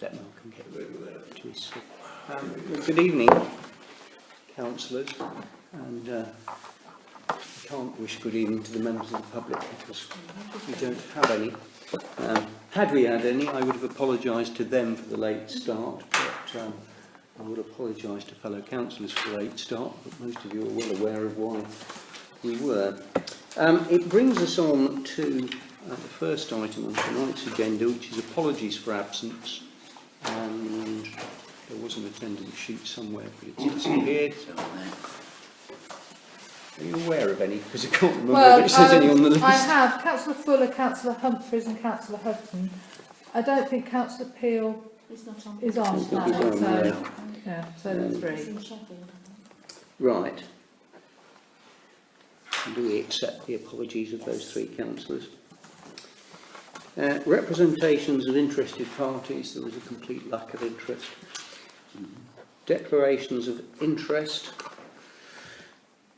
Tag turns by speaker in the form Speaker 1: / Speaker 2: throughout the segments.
Speaker 1: let Malcolm get to his seat. Well, good evening, councillors, and I can't wish good evening to the members of the public because we don't have any. Had we had any, I would have apologised to them for the late start, but I would apologise to fellow councillors for the late start, but most of you are well aware of why we were. It brings us on to the first item on tonight's agenda, which is apologies for absence. And there was an attendance sheet somewhere, but it's disappeared. Are you aware of any? Because I can't remember if it says any on the list.
Speaker 2: I have Councillor Fuller, Councillor Humphreys and Councillor Houghton. I don't think Councillor Peel is on that, so yeah, so there's 3.
Speaker 1: Right. Do we accept the apologies of those 3 councillors? Representations of interested parties, there was a complete lack of interest. Declarations of interest.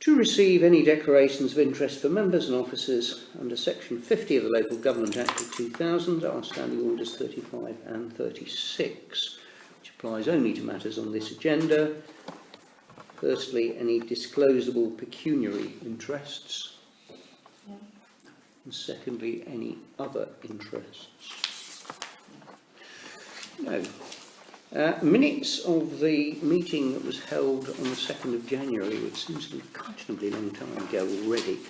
Speaker 1: To receive any declarations of interest for members and officers under section 50 of the Local Government Act of 2000 are standing orders 35 and 36, which applies only to matters on this agenda. Firstly, any disclosable pecuniary interests. Yeah. And secondly, any other interests. No. Minutes of the meeting that was held on the 2nd of January, which seems an unconscionably long time ago already,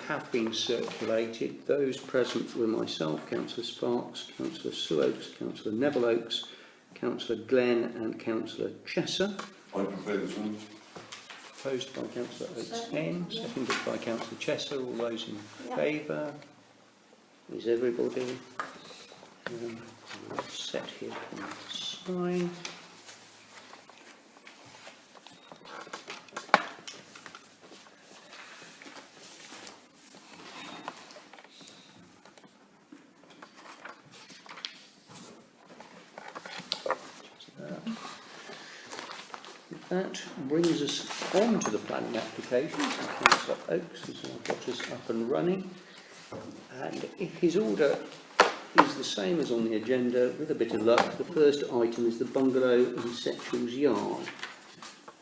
Speaker 1: have been circulated. Those present were myself, Councillor Sparks, Councillor Sue Oakes, Councillor Neville Oakes, Councillor Glenn and Councillor Chesser.
Speaker 3: I prefer this one.
Speaker 1: Proposed by Councillor Oakes N, seconded by Councillor Chesser. All those in favour? Is everybody set here to sign? That brings us on to the planning application. Councillor Oakes has now got us up and running. And if his order is the same as on the agenda, with a bit of luck, the first item is the bungalow in Section's Yard.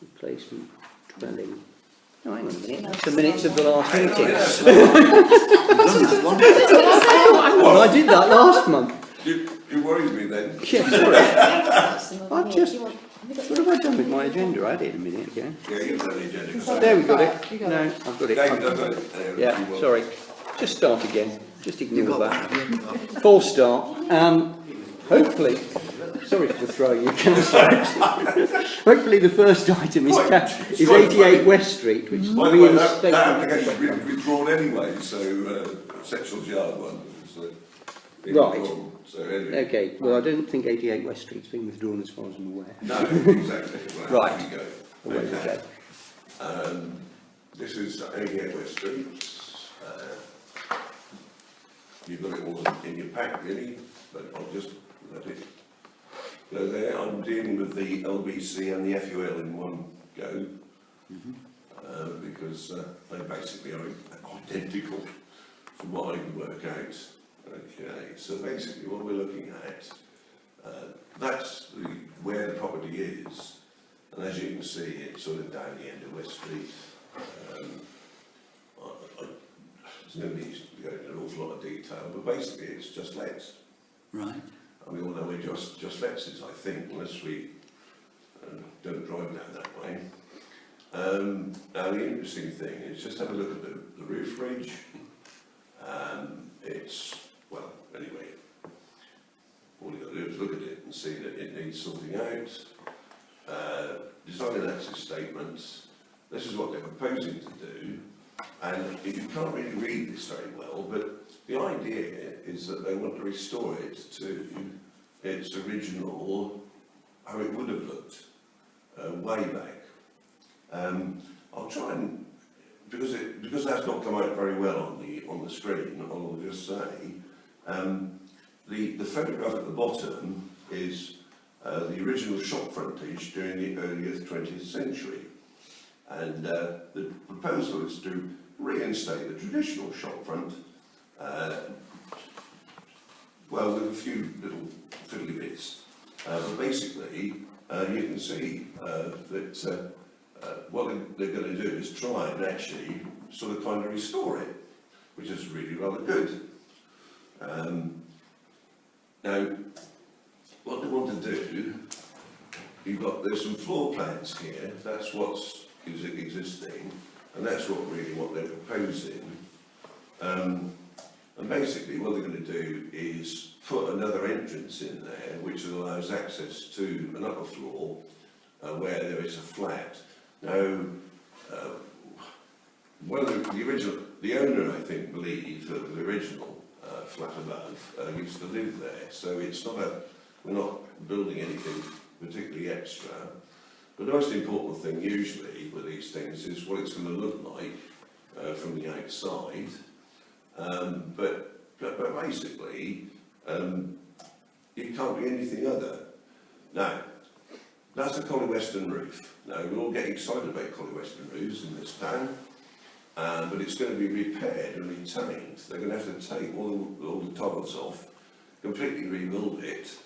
Speaker 1: Replacement dwelling. Oh, hang on a minute, that's the minutes of the last meeting. Well, I did that last month.
Speaker 3: You worried me then.
Speaker 1: Yeah, sorry. I've just... What have I done with my agenda? I did a minute ago.
Speaker 3: Yeah, you've done the agenda.
Speaker 1: There we got it. No, I've got it.
Speaker 3: David, I've got it.
Speaker 1: Yeah, sorry. Just start again. Just ignore that. Full start. Hopefully, sorry for throwing you, Councillor. Hopefully the first item is 88 West Street, which is
Speaker 3: by the way, that application's been withdrawn anyway, so Section's Yard one.
Speaker 1: Right.
Speaker 3: Withdrawn. So anyway.
Speaker 1: Okay, well I don't think 88 West Street's been withdrawn as far as I'm aware.
Speaker 3: No, exactly. Well,
Speaker 1: right.
Speaker 3: There we go.
Speaker 1: Okay.
Speaker 3: This is 88 West Street. You've got it all in your pack really, but I'll just let it go there. I'm dealing with the LBC and the FUL in one go, because they basically are identical from what I can work out. Okay, so basically what we're looking at, that's where the property is, and as you can see it's sort of down the end of West Street. There's no need to go into an awful lot of detail, but basically it's just lets.
Speaker 4: Right.
Speaker 3: And we all know where just lets is, I think, unless we don't drive down that way. Now the interesting thing is just have a look at the roof ridge. It's, well, anyway, all you've got to do is look at it and see that it needs sorting out. Design and access statements, this is what they're proposing to do, and you can't really read this very well, but the idea is that they want to restore it to its original, how it would have looked way back. I'll try and, because that's not come out very well on the screen, I'll just say, the photograph at the bottom is the original shop frontage during the earlier 20th century, and the proposal is to reinstate the traditional shop front, well, with a few little fiddly bits But basically, you can see that what they're going to do is try and actually sort of kind of restore it, which is really rather good. Now, what they want to do, there's some floor plans here, that's what's existing, and that's what they're proposing. And basically what they're going to do is put another entrance in there which allows access to an upper floor where there is a flat. Now, the owner, I think, believed that the original flat above used to live there, so it's not we're not building anything particularly extra. But the most important thing usually with these things is what it's going to look like from the outside. But basically, it can't be anything other. Now, that's a Collie Western roof. Now, we all get excited about Collie Western roofs in this town, but it's going to be repaired and retained. They're going to have to take all the tiles off, completely rebuild it,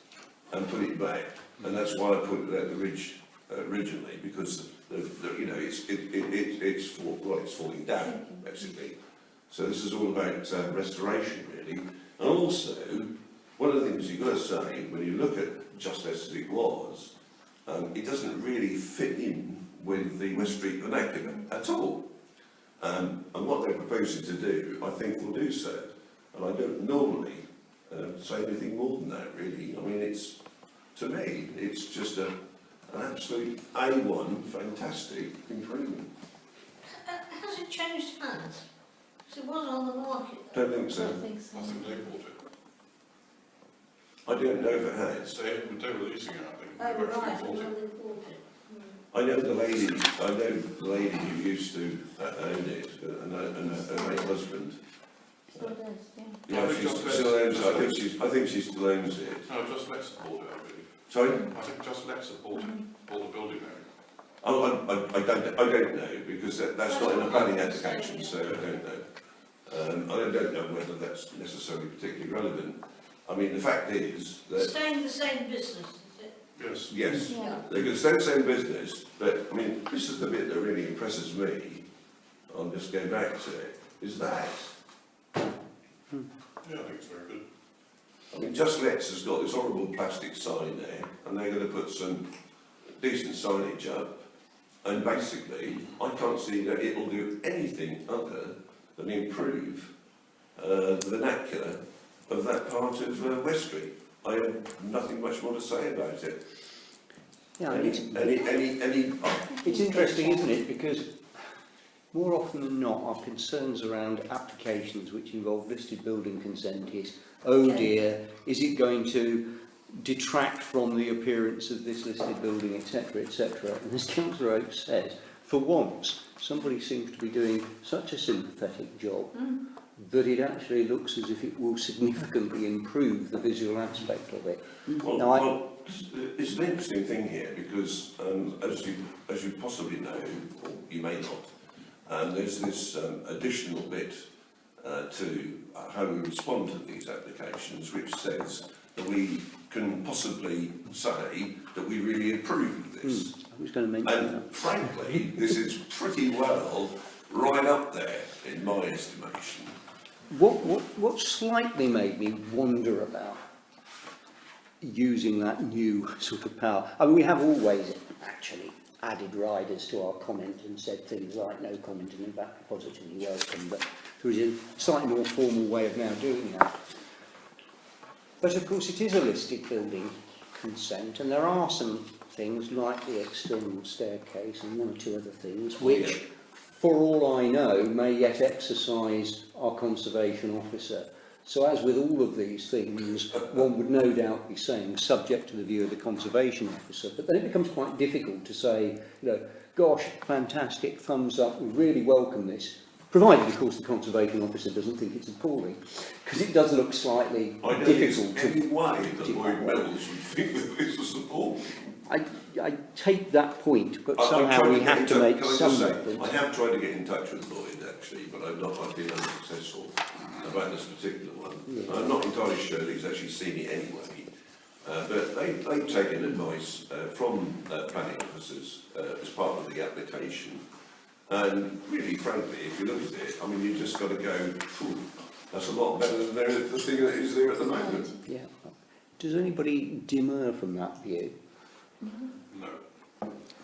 Speaker 3: and put it back. And that's why I put it at the ridge originally, because it's falling down basically. So this is all about restoration, really. And also, one of the things you've got to say, when you look at just as it was, it doesn't really fit in with the West Street vernacular at all. And what they're proposing to do, I think will do so. And I don't normally say anything more than that, really. I mean, to me, it's just an absolute A1 fantastic improvement.
Speaker 4: Has it changed hands? It was on the market.
Speaker 3: Don't think so.
Speaker 4: I think so.
Speaker 5: I think they bought it.
Speaker 3: I don't know if it has.
Speaker 5: They were leasing it, I think.
Speaker 4: Oh,
Speaker 5: They've
Speaker 4: right,
Speaker 5: actually
Speaker 4: well,
Speaker 5: bought it.
Speaker 4: they bought it.
Speaker 3: I know the lady who used to own it, and her husband.
Speaker 4: Still does, yeah.
Speaker 3: Yeah,
Speaker 5: I
Speaker 3: she
Speaker 5: think Just
Speaker 3: still owns it.
Speaker 5: Let's-
Speaker 3: I think she still owns it.
Speaker 5: No, Just Let's have bought it, I believe.
Speaker 3: Sorry?
Speaker 5: I think Just Let's have bought it, bought the building there.
Speaker 3: Oh, I don't know, because that's not in the planning application, so I don't know. I don't know whether that's necessarily particularly relevant. I mean, the fact is that,
Speaker 4: Staying in the same business, is it?
Speaker 5: Yes.
Speaker 3: yes,
Speaker 4: Yeah.
Speaker 3: they could stay the same business, but I mean, this is the bit that really impresses me. I'll just go back to it, is that.
Speaker 5: Yeah, I think it's very good.
Speaker 3: I mean, Just Let's has got this horrible plastic sign there, and they're going to put some decent signage up, and basically, I can't see that it will do anything other than improve the vernacular of that part of West Street. I have nothing much more to say about it.
Speaker 1: Yeah,
Speaker 3: Any,
Speaker 1: it's interesting, isn't it? Because more often than not, our concerns around applications which involve listed building consent is, oh dear, is it going to detract from the appearance of this listed building, etc., etc. And as Councillor Oakes says, for once, somebody seems to be doing such a sympathetic job that it actually looks as if it will significantly improve the visual aspect of it.
Speaker 3: Well, it's an interesting thing here because, as you possibly know, or you may not, there's this additional bit to how we respond to these applications, which says that we can possibly say that we really approve of this.
Speaker 1: I was going to mention that.
Speaker 3: And frankly, this is pretty well right up there in my estimation.
Speaker 1: What slightly made me wonder about using that new sort of power, I mean, we have always actually added riders to our comment and said things like no comment and in fact positively welcome, but there is a slightly more formal way of now doing that. But of course it is a listed building consent, and there are some things like the external staircase and one or two other things which, for all I know, may yet exercise our conservation officer. So as with all of these things, one would no doubt be saying subject to the view of the conservation officer, but then it becomes quite difficult to say, you know, gosh, fantastic, thumbs up, we really welcome this, provided of course the conservation officer doesn't think it's appalling, because it does look slightly difficult to...
Speaker 3: Any way that Lloyd Mills would think that this was appalling.
Speaker 1: I take that point, but somehow we have to make some reference.
Speaker 3: I have tried to get in touch with Lloyd actually, but I've been unsuccessful about this particular one. Yeah. I'm not entirely sure that he's actually seen it anyway. But they've taken advice from planning officers as part of the application. And really, frankly, if you look at it, I mean, you've just got to go, "Phew, that's a lot better than the thing that is there at the moment."
Speaker 1: Yeah. Does anybody demur from that view?
Speaker 5: No.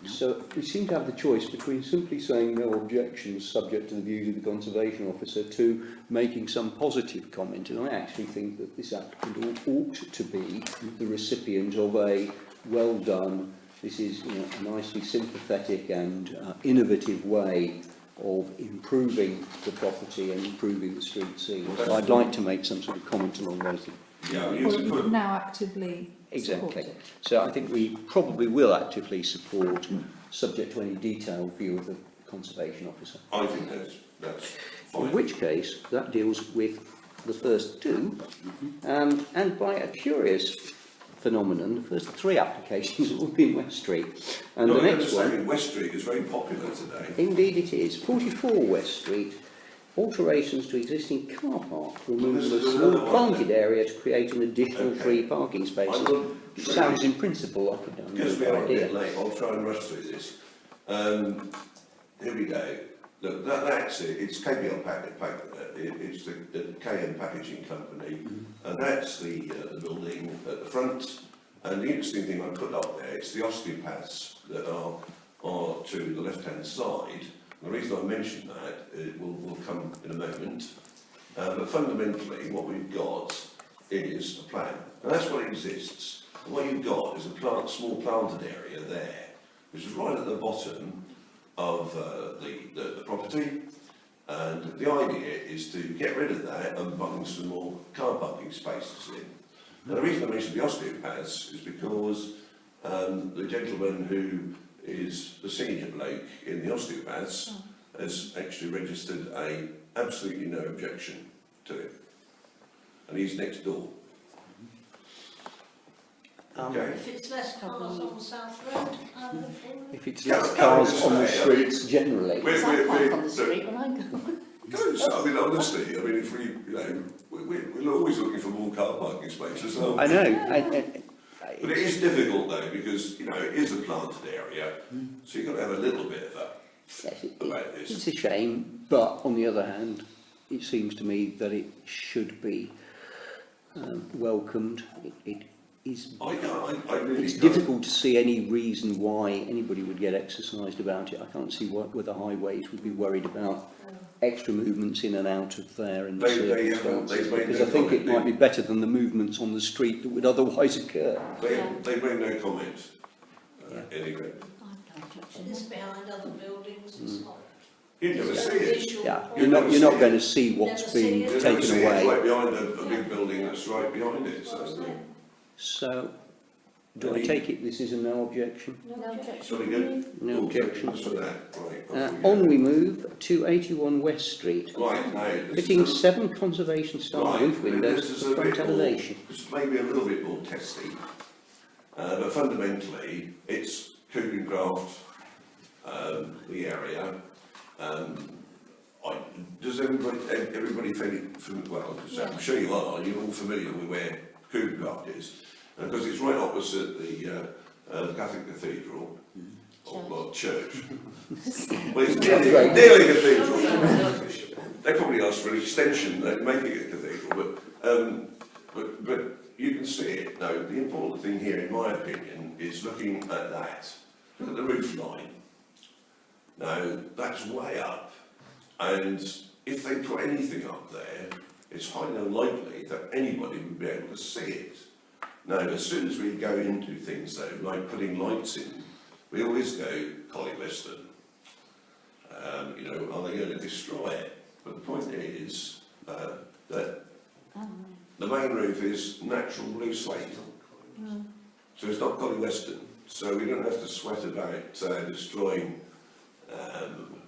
Speaker 1: So we seem to have the choice between simply saying no objections subject to the views of the Conservation Officer to making some positive comment. And I actually think that this applicant ought to be the recipient of a well done, this is a nicely sympathetic and innovative way of improving the property and improving the street scene. So I'd like to make some sort of comment along those lines.
Speaker 3: Yeah, you
Speaker 2: Well,
Speaker 3: could
Speaker 2: you
Speaker 3: put,
Speaker 2: now actively support
Speaker 1: Exactly.
Speaker 2: it.
Speaker 1: So I think we probably will actively support, subject to any detailed view of the Conservation Officer.
Speaker 3: I think that's fine.
Speaker 1: In which case, that deals with the first two, and by a curious phenomenon, the first three applications will be in West Street. And
Speaker 3: No,
Speaker 1: the
Speaker 3: I
Speaker 1: next one,
Speaker 3: understand West Street is very popular today.
Speaker 1: indeed it is, 44 West Street, alterations to existing car park, removal of small planted area to create an additional
Speaker 3: Okay.
Speaker 1: 3 parking spaces. Sounds in principle like a
Speaker 3: Because we are a
Speaker 1: good
Speaker 3: bit
Speaker 1: idea.
Speaker 3: late, I'll try and rush through this. Here we go. Look, that's it. It's KBL it's the KM Packaging Company, and that's the building at the front. And the interesting thing I put up there, it's the osteopaths that are to the left-hand side. The reason I mention that, it will come in a moment. But fundamentally, what we've got is a plan, and that's what exists. And what you've got is a small planted area there, which is right at the bottom of the property. And the idea is to get rid of that and bung some more car parking spaces in. Now, the reason I mentioned the osteopaths is because the gentleman who is the senior bloke in the osteopaths has actually registered absolutely no objection to it. And he's next door. Okay.
Speaker 4: If it's less cars on South Road, I would have thought.
Speaker 1: If it's
Speaker 3: Yeah,
Speaker 1: less
Speaker 3: I
Speaker 1: cars
Speaker 3: was
Speaker 1: on the
Speaker 3: gonna say, I mean,
Speaker 1: streets generally.
Speaker 3: We're,
Speaker 6: I park
Speaker 3: we're,
Speaker 6: on the street when I go.
Speaker 3: Good, I mean, honestly, I mean, if we're always looking for more car parking spaces. So,
Speaker 1: I know.
Speaker 3: but it is difficult though, because, it is a planted area, so you've got to have a little bit of a
Speaker 1: Yes,
Speaker 3: about this.
Speaker 1: it's a shame, but on the other hand, it seems to me that it should be welcomed. It is.
Speaker 3: I really
Speaker 1: It's
Speaker 3: can't.
Speaker 1: difficult to see any reason why anybody would get exercised about it. I can't see whether highways would be worried about extra movements in and out of there in the
Speaker 3: They
Speaker 1: circumstances,
Speaker 3: made
Speaker 1: because
Speaker 3: no
Speaker 1: I think it
Speaker 3: comment.
Speaker 1: might be better than the movements on the street that would otherwise occur.
Speaker 3: They made no comment. Anyway,
Speaker 4: It's behind other buildings, it's not.
Speaker 3: you never
Speaker 4: it's
Speaker 3: see
Speaker 4: very
Speaker 3: it.
Speaker 4: visual.
Speaker 1: Yeah,
Speaker 3: You
Speaker 1: you're
Speaker 3: never
Speaker 1: not
Speaker 3: see
Speaker 1: going
Speaker 3: it.
Speaker 1: to see what's
Speaker 4: Never see
Speaker 1: being
Speaker 4: it.
Speaker 3: You never
Speaker 1: taken
Speaker 3: see it. It's
Speaker 1: away.
Speaker 3: right behind a big building that's right behind it. So,
Speaker 1: So, do I take it this is a no objection?
Speaker 6: No objection.
Speaker 3: Sorry, good.
Speaker 1: No objections.
Speaker 3: For that, right.
Speaker 1: On we move to 81 West Street.
Speaker 3: Right, now,
Speaker 1: Fitting 7 conservation style roof windows
Speaker 3: this is
Speaker 1: to
Speaker 3: a
Speaker 1: front
Speaker 3: bit more,
Speaker 1: elevation.
Speaker 3: it's maybe a little bit more testy, but fundamentally it's Coogangraft, the area. Does everybody well, I'm sure you are, you're all familiar with where Coogangraft is, because it's right opposite the Catholic Cathedral, or church. Well, it's nearly a cathedral. They probably asked for an extension, they'd make it a cathedral, but you can see it. Now, the important thing here, in my opinion, is looking at that. Look at the roof line. Now, that's way up, and if they put anything up there, it's highly unlikely that anybody would be able to see it. Now, as soon as we go into things, though, like putting lights in, we always go Collie Western. Are they going to destroy it? But the point is that the main roof is natural blue slate. So it's not Collie Western. So we don't have to sweat about destroying,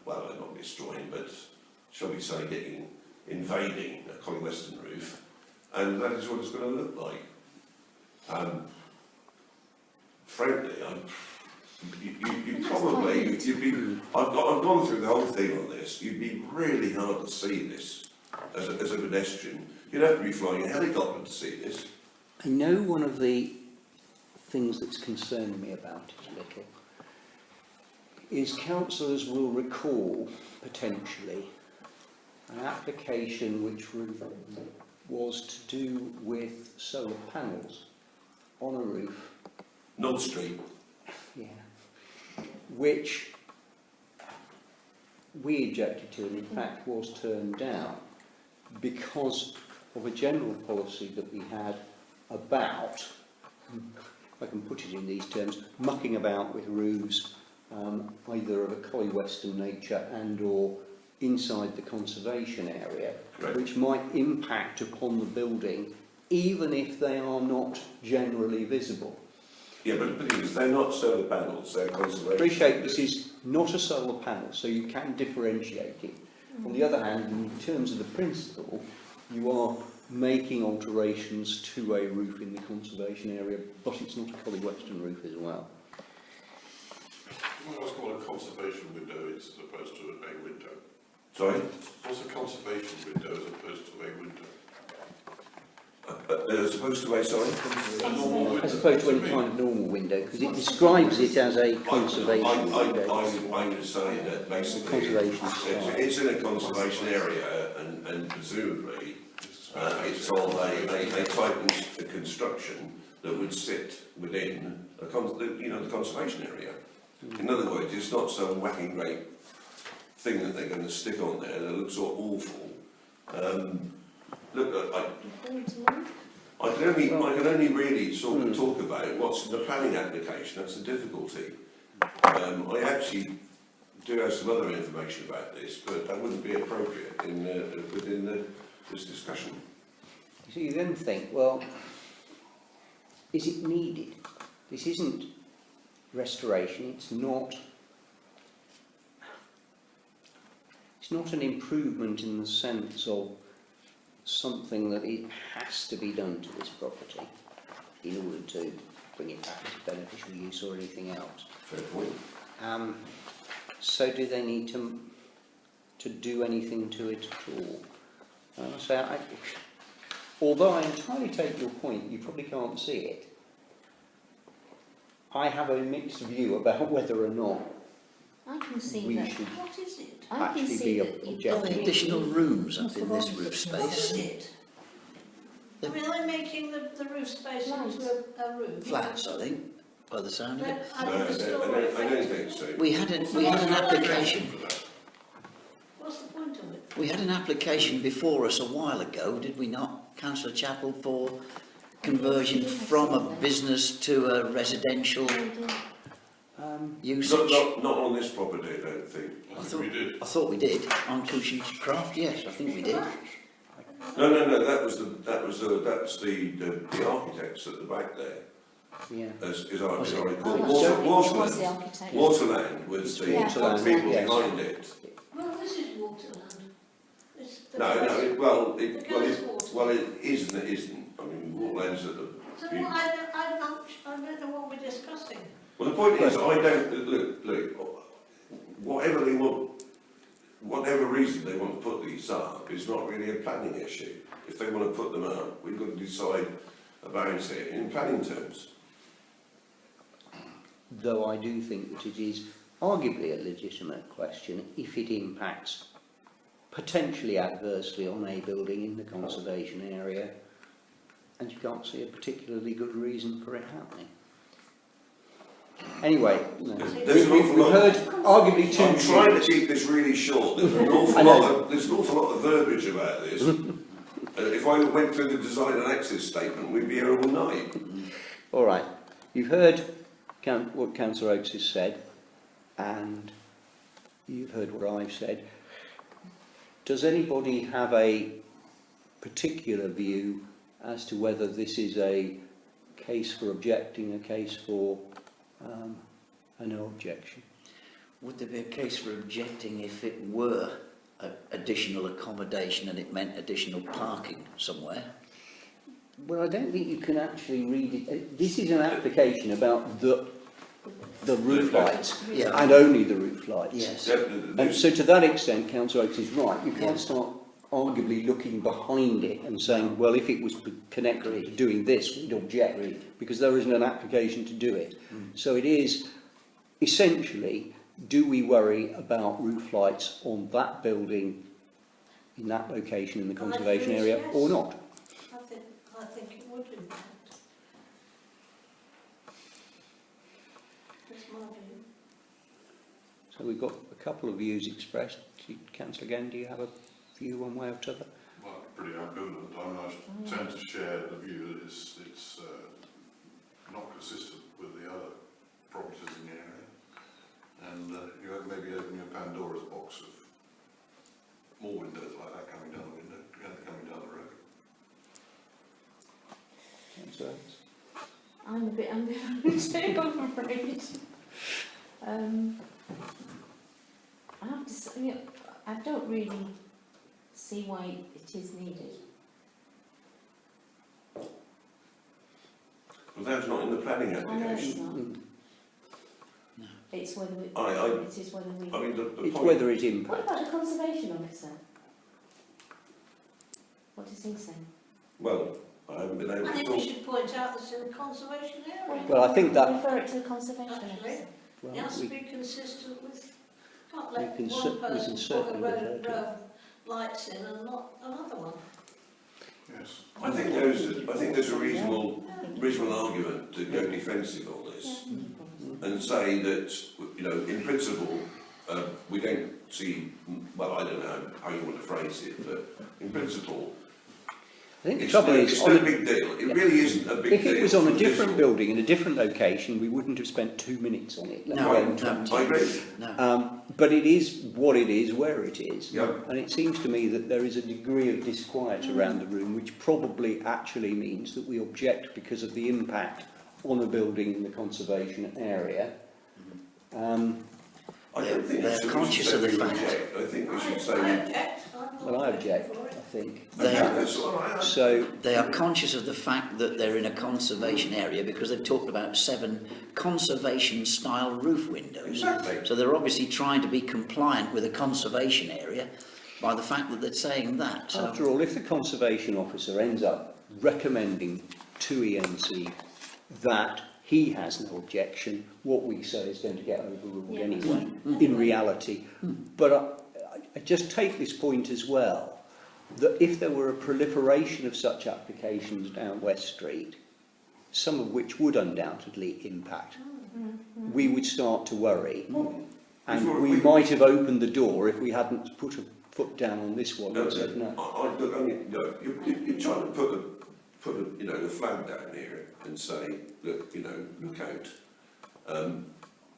Speaker 3: not destroying, but shall we say invading a Collie Western roof. And that is what it's going to look like. Frankly, I've gone through the whole thing on this. You'd be really hard to see this as a pedestrian. You'd have to be flying a helicopter to see this.
Speaker 1: I know one of the things that's concerning me about it a little is councillors will recall potentially an application which was to do with solar panels on a roof,
Speaker 3: Nod Street.
Speaker 1: yeah, which we objected to and in fact was turned down because of a general policy that we had about, if I can put it in these terms, mucking about with roofs, either of a Collie Western nature and or inside the conservation area,
Speaker 3: Right.
Speaker 1: which might impact upon the building even if they are not generally visible.
Speaker 3: Yeah, but the thing is, they're not solar panels, they're conservation.
Speaker 1: Appreciate this is not a solar panel, so you can differentiate it. On the other hand, in terms of the principle, you are making alterations to a roof in the conservation area, but it's not a Collie Western roof as well.
Speaker 5: What's called a conservation window as opposed to a window?
Speaker 3: Sorry?
Speaker 5: What's a conservation window as opposed to a window?
Speaker 3: As opposed to a, sorry?
Speaker 5: A normal window.
Speaker 1: As opposed to any kind of normal window, because it describes it as a conservation window.
Speaker 3: I would say that basically
Speaker 1: Conservation style.
Speaker 3: it's in a conservation area and presumably it's on a type of construction that would sit within the conservation area. In other words, it's not some whacking great thing that they're going to stick on there that looks so awful. Look, I can only really sort of talk about what's in the planning application. That's the difficulty. I actually do have some other information about this, but that wouldn't be appropriate within this discussion.
Speaker 1: So you then think, well, is it needed? This isn't restoration, it's not an improvement in the sense of something that it has to be done to this property in order to bring it back to beneficial use or anything else.
Speaker 3: Fair point.
Speaker 1: So do they need to do anything to it at all? Although I entirely take your point, you probably can't see it. I have a mixed view about whether or not
Speaker 4: I can see
Speaker 1: we
Speaker 4: that.
Speaker 1: should
Speaker 4: What is it?
Speaker 1: I can actually see be that you've got objective.
Speaker 6: Additional rooms up in this roof
Speaker 4: What is
Speaker 6: space.
Speaker 4: it? I mean, are they making the roof space into a room?
Speaker 6: Flats, I think, by the sound of it.
Speaker 4: I
Speaker 3: No, I don't think so.
Speaker 6: We had an application.
Speaker 4: What's the point of it?
Speaker 6: We had an application before us a while ago, did we not, Councillor Chappell, for conversion from a business to a residential usage?
Speaker 3: Not on this property, I don't think.
Speaker 5: I think we did.
Speaker 6: I thought we did on Cushy Craft. Yes, I think we did.
Speaker 3: No. That's the architects at the back there.
Speaker 1: Yeah.
Speaker 3: As I recall,
Speaker 4: Waterland.
Speaker 3: Waterland was the
Speaker 1: Waterland,
Speaker 3: people
Speaker 1: yes.
Speaker 3: behind it.
Speaker 4: Well, this is Waterland. It's the
Speaker 3: No,
Speaker 4: girls'
Speaker 3: well, it is and it isn't. I mean, Waterland's at the.
Speaker 4: So I don't know what we're discussing.
Speaker 3: Well, the point is, I don't look. Whatever they want, whatever reason they want to put these up, is not really a planning issue. If they want to put them up, we've got to decide about it in planning terms.
Speaker 1: Though I do think that it is arguably a legitimate question if it impacts potentially adversely on a building in the conservation area and you can't see a particularly good reason for it happening. Anyway, no.
Speaker 3: There's an awful
Speaker 1: We've
Speaker 3: lot.
Speaker 1: heard arguably two
Speaker 3: I'm trying to
Speaker 1: views.
Speaker 3: keep this really short. There's an awful lot of verbiage about this. If I went through the design and access statement, we'd be here all night.
Speaker 1: All right, you've heard what Councillor Oakes has said and you've heard what I've said. Does anybody have a particular view as to whether this is a case for objecting, a case for a no objection?
Speaker 6: Would there be a case for objecting if it were additional accommodation and it meant additional parking somewhere?
Speaker 1: Well, I don't think you can actually read it. This is an application about the roof lights
Speaker 6: Yeah.
Speaker 1: and only the roof lights.
Speaker 6: Yes.
Speaker 1: And so to that extent, Councillor Oakes is right. You can't start arguably looking behind it and saying, well, if it was connected to doing this, we'd object, because there isn't an application to do it. So it is essentially, do we worry about roof lights on that building in that location in the conservation area or not?
Speaker 4: I think it would impact. That's my view.
Speaker 1: So we've got a couple of views expressed. Councillor Gann, do you have a view one way or t'other?
Speaker 5: Well, pretty ambivalent. I mean, I tend to share the view that it's not consistent with the other properties in the area. And you have maybe opening a Pandora's box of more windows like that coming down the road.
Speaker 1: Councillor Evans?
Speaker 7: I'm a bit ambivalent too, I'm afraid. I have to say, I don't really see why it is needed.
Speaker 3: Well, that's not in the planning
Speaker 7: I know it's
Speaker 3: application.
Speaker 7: not. It's whether we.
Speaker 3: It
Speaker 7: is whether we.
Speaker 3: I mean, the
Speaker 1: It's
Speaker 3: point...
Speaker 1: whether it
Speaker 7: What
Speaker 1: impacts.
Speaker 7: about the conservation officer? What does he say?
Speaker 3: Well, I haven't been able
Speaker 4: I
Speaker 3: to
Speaker 4: think we
Speaker 3: talk...
Speaker 4: should point out that it's in a conservation area.
Speaker 1: Well, I think that-
Speaker 7: Refer it to the conservation
Speaker 4: Actually,
Speaker 7: officer.
Speaker 4: It has to
Speaker 1: we,
Speaker 4: be consistent with, can't
Speaker 1: we
Speaker 4: let
Speaker 1: can
Speaker 4: one
Speaker 1: cer- we can
Speaker 4: person put a
Speaker 1: certainly
Speaker 4: row
Speaker 1: refer to it.
Speaker 4: of lights in and not another one.
Speaker 5: Yes.
Speaker 3: I think there's a reasonable argument to go defensive on this and say that, you know, in principle, we don't see, well, I don't know how you want to phrase it, but in principle,
Speaker 1: I think the
Speaker 3: it's
Speaker 1: trouble
Speaker 3: no,
Speaker 1: is,
Speaker 3: it's
Speaker 1: on
Speaker 3: no
Speaker 1: a-
Speaker 3: big deal. It
Speaker 1: yeah.
Speaker 3: really isn't a big
Speaker 1: if
Speaker 3: deal.
Speaker 1: it was on a
Speaker 3: from
Speaker 1: different
Speaker 3: visual.
Speaker 1: building in a different location, we wouldn't have spent 2 minutes on it. let
Speaker 6: No,
Speaker 1: alone
Speaker 6: no.
Speaker 1: 20.
Speaker 3: I agree.
Speaker 6: No.
Speaker 1: But it is what it is, where it is.
Speaker 3: Yep.
Speaker 1: And it seems to me that there is a degree of disquiet around the room, which probably actually means that we object because of the impact on a building in the conservation area.
Speaker 3: I don't think
Speaker 6: They're
Speaker 3: we should
Speaker 6: conscious
Speaker 3: say
Speaker 6: of the
Speaker 3: we
Speaker 6: fact.
Speaker 3: reject. I think we should say...
Speaker 4: I object. I'm not
Speaker 1: Well, I
Speaker 4: voting
Speaker 1: object,
Speaker 4: for it.
Speaker 1: I think.
Speaker 6: They
Speaker 3: Okay,
Speaker 6: are,
Speaker 3: that's all right.
Speaker 1: So,
Speaker 6: they are conscious of the fact that they're in a conservation area because they've talked about 7 conservation-style roof windows.
Speaker 3: Exactly.
Speaker 6: So they're obviously trying to be compliant with a conservation area by the fact that they're saying that. So
Speaker 1: after all, if the conservation officer ends up recommending to ENC that he has no objection, what we say is going to get overruled
Speaker 7: Yeah.
Speaker 1: anyway, in reality. But I just take this point as well, that if there were a proliferation of such applications down West Street, some of which would undoubtedly impact, we would start to worry.
Speaker 3: Before
Speaker 1: And we
Speaker 3: we-
Speaker 1: might have opened the door if we hadn't put a foot down on this one
Speaker 3: No,
Speaker 1: and said no.
Speaker 3: look, I mean, no, you're trying to put a, you know, the flag down here and say, look, you know, look out.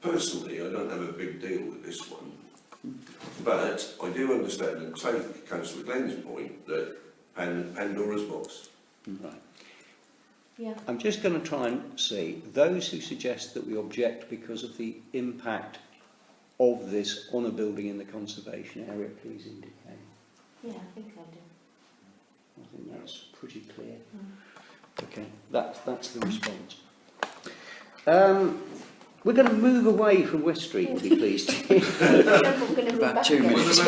Speaker 3: Personally, I don't have a big deal with this one, but I do understand and take Councillor Glenn's point that Pandora's box.
Speaker 1: Right.
Speaker 7: Yeah.
Speaker 1: I'm just going to try and see those who suggest that we object because of the impact of this on a building in the conservation area, please indicate.
Speaker 7: Yeah, I think I do.
Speaker 1: I think that's pretty clear. Okay, that's the response. We're going to move away from West Street, you'll be pleased.
Speaker 6: about 2 minutes.
Speaker 1: Yeah,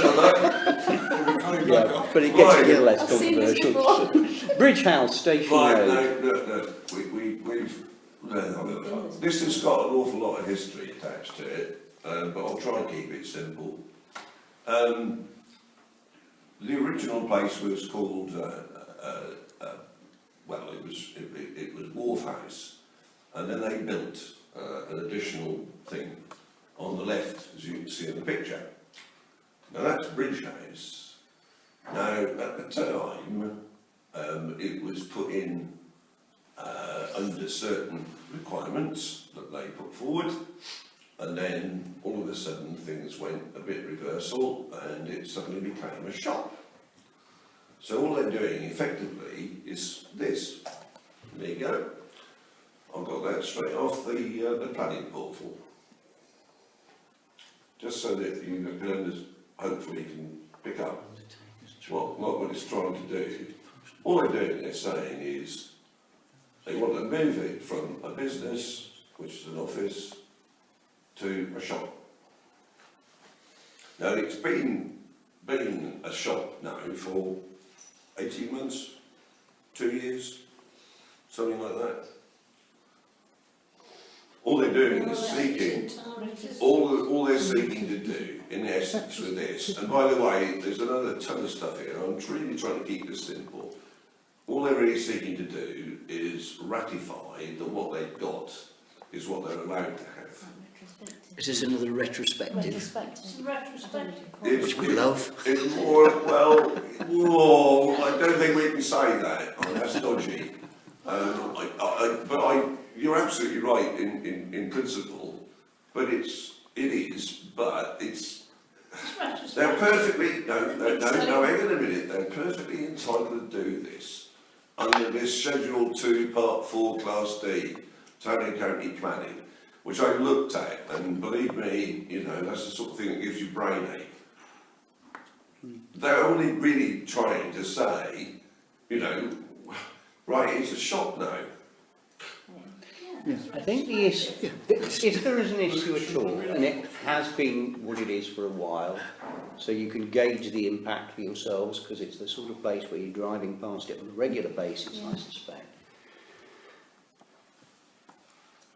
Speaker 1: but it gets a little less
Speaker 7: I've seen this
Speaker 1: controversial. Bridge House, Station
Speaker 3: Right,
Speaker 1: Road.
Speaker 3: no, this has got an awful lot of history attached to it, but I'll try and keep it simple. The original place was called, well, it was Wharf House, and then they built an additional thing on the left, as you can see in the picture. Now that's Bridge House. Now, at the time, it was put in under certain requirements that they put forward, and then all of a sudden things went a bit reversal and it suddenly became a shop. So all they're doing effectively is this. There you go. I've got that straight off the planning portal. Just so that you can hopefully can pick up what it's trying to do. All they're saying is they want to move it from a business, which is an office, to a shop. Now it's been been a shop now for 18 months, 2 years, something like that. All they're doing is seeking, all they're seeking to do, in essence, with this, and by the way, there's another ton of stuff here, I'm really trying to keep this simple. All they're really seeking to do is ratify that what they've got is what they're allowed to have.
Speaker 6: Is this another retrospective?
Speaker 4: It's retrospective.
Speaker 6: Which we love.
Speaker 3: It's more, well, whoa, I don't think we can say that. I mean, that's dodgy. You're absolutely right in principle, but it is, they're perfectly, no, hang on a minute, they're perfectly entitled to do this under this Schedule 2, Part 4, Class D, Town and County Planning, which I looked at, and believe me, you know, that's the sort of thing that gives you brain ache. They're only really trying to say, you know, right, it's a shop now.
Speaker 1: I think the issue, if there is an issue at all, and it has been what it is for a while, so you can gauge the impact for yourselves, because it's the sort of place where you're driving past it on a regular basis, I suspect.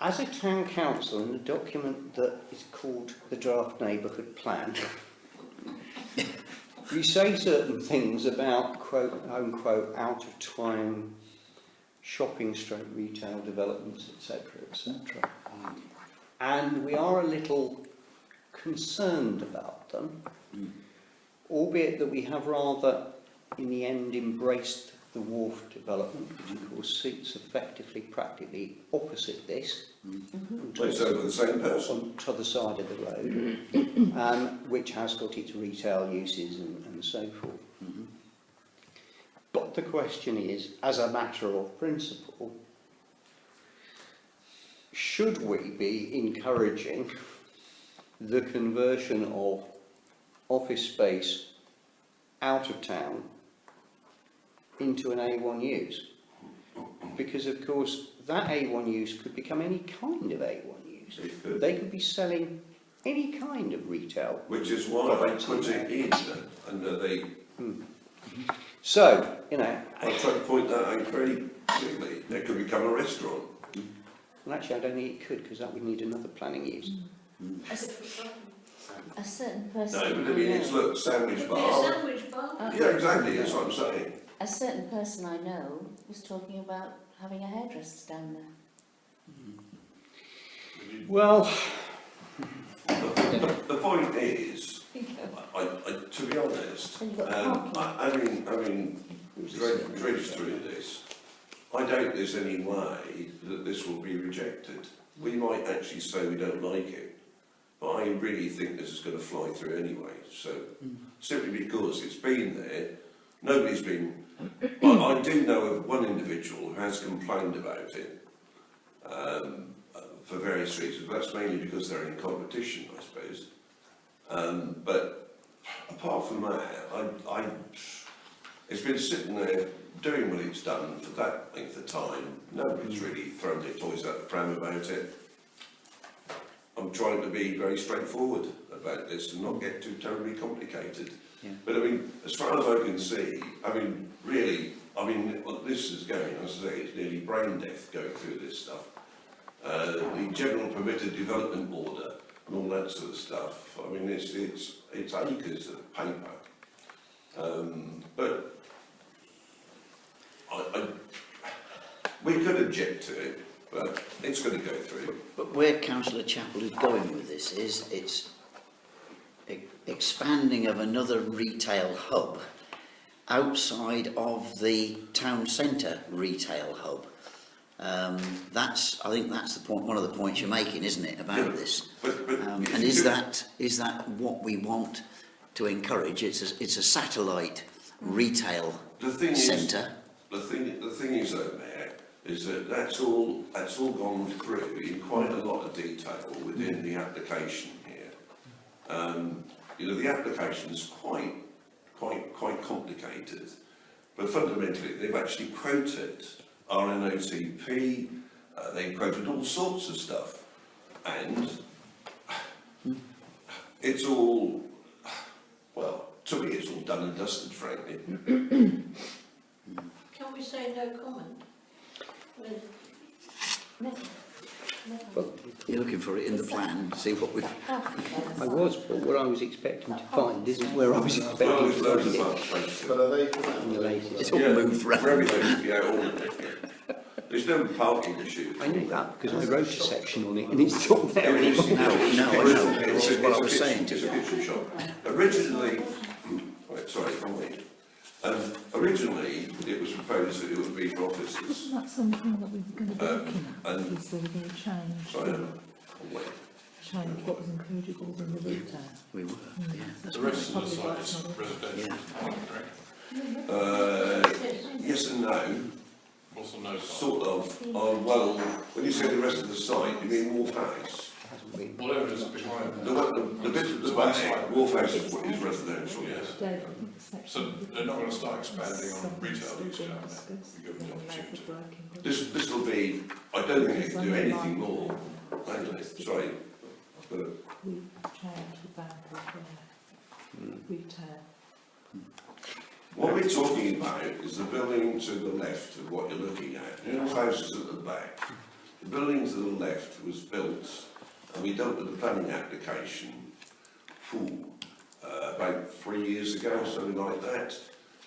Speaker 1: As a town council, in the document that is called the Draft Neighbourhood Plan, you say certain things about, quote unquote, out of time shopping stroke retail developments, etc., etc. And we are a little concerned about them, albeit that we have rather, in the end, embraced the wharf development, which of course sits effectively, practically opposite this,
Speaker 3: It's over the same person.
Speaker 1: on the other side of the road, which has got its retail uses and so forth. But the question is, as a matter of principle, should we be encouraging the conversion of office space out of town into an A1 use? Because of course that A1 use could become any kind of A1 use.
Speaker 3: It could.
Speaker 1: They could be selling any kind of retail.
Speaker 3: Which is why I put it in under the...
Speaker 1: So, you know,
Speaker 3: I try to point that out very clearly. It could become a restaurant.
Speaker 1: well, actually I don't think it could, because that would need another planning use.
Speaker 7: A certain person.
Speaker 3: No, but I mean, it's look, sandwich
Speaker 4: Could be a
Speaker 3: bar.
Speaker 4: sandwich bar.
Speaker 3: Yeah, exactly, that's what I'm saying.
Speaker 7: A certain person I know was talking about having a hairdresser down there.
Speaker 1: Well,
Speaker 3: The point is, to be honest,
Speaker 7: And you've got parking.
Speaker 3: I mean, dredge through this. I doubt there's any way that this will be rejected. We might actually say we don't like it, but I really think this is going to fly through anyway. So, simply because it's been there, nobody's been... I do know of one individual who has complained about it for various reasons, but that's mainly because they're in competition, I suppose. But apart from that, it's been sitting there doing what it's done for that length of time. Nobody's really thrown their toys out the pram about it. I'm trying to be very straightforward about this and not get too terribly complicated.
Speaker 1: Yeah.
Speaker 3: But I mean, as far as I can see, I mean, really, I mean, what this is going, as I say, it's nearly brain death going through this stuff. The general permitted development order and all that sort of stuff. I mean, it's acres of paper. But we could object to it, but it's going to go through.
Speaker 6: But where Councillor Chappell is going with this is it's expanding of another retail hub outside of the town centre retail hub. I think that's the point, one of the points you're making, isn't it, about this? And is that what we want to encourage? It's a satellite retail centre.
Speaker 3: The thing is though, Mayor, is that that's all gone through in quite a lot of detail within the application here. You know, the application is quite complicated, but fundamentally they've actually quoted RNOTP, they've quoted all sorts of stuff, and it's all, well, to me it's all done and dusted, frankly.
Speaker 4: Can we say no comment? Well,
Speaker 7: No. No.
Speaker 1: Well,
Speaker 6: You're looking for it in the plan, see what we've...
Speaker 1: I was, but what I was expecting to find isn't where I was
Speaker 3: Well,
Speaker 1: expecting
Speaker 3: there's
Speaker 1: to
Speaker 3: loads
Speaker 1: find
Speaker 3: of
Speaker 1: it
Speaker 3: other places.
Speaker 8: But are they for
Speaker 1: in the
Speaker 8: that?
Speaker 1: latest.
Speaker 6: It's all moved round.
Speaker 3: For everything, yeah, all of it, yeah. There's no parking issue.
Speaker 1: I knew that because I wrote a section on it and it's not there
Speaker 3: It is-
Speaker 1: anymore.
Speaker 6: No, I know.
Speaker 3: It's
Speaker 6: This is
Speaker 3: a-
Speaker 6: what I
Speaker 3: it's a
Speaker 6: was
Speaker 3: kitchen-
Speaker 6: saying to
Speaker 3: It's a
Speaker 6: you.
Speaker 3: kitchen shop. Originally, right, sorry, I'm late. Originally, it was proposed that it would be for offices.
Speaker 2: Isn't that something that we were going to be looking at?
Speaker 3: and-
Speaker 2: Is they were going to
Speaker 3: Sorry,
Speaker 2: change,
Speaker 3: I'm late.
Speaker 2: change what was included within the retail?
Speaker 6: We were, yeah.
Speaker 2: That's
Speaker 5: The rest of the
Speaker 2: probably
Speaker 5: site
Speaker 2: why
Speaker 5: is
Speaker 2: it's not-
Speaker 5: residential, correct?
Speaker 3: Yes and no,
Speaker 5: What's the no side?
Speaker 3: sort of. Well, when you say the rest of the site, you mean Wolf House?
Speaker 1: Hasn't been.
Speaker 5: Whatever is behind
Speaker 3: The, the bit at the back, Wolf House is residential, yes.
Speaker 5: Yes.
Speaker 2: Dave, I think the section
Speaker 5: So they're not going to start expanding on
Speaker 2: something
Speaker 5: retail
Speaker 2: still
Speaker 5: use
Speaker 2: being
Speaker 5: down there.
Speaker 2: discussed
Speaker 5: We give them the
Speaker 2: in the
Speaker 5: opportunity.
Speaker 2: working group.
Speaker 3: This will be, I don't think it can do anything more. Hang on, sorry, I've got to.
Speaker 2: We've changed the boundary there, retail.
Speaker 3: What we're talking about is the building to the left of what you're looking at. Wolf House is at the back. The building to the left was built, and we dealt with the planning application about 3 years ago, something like that.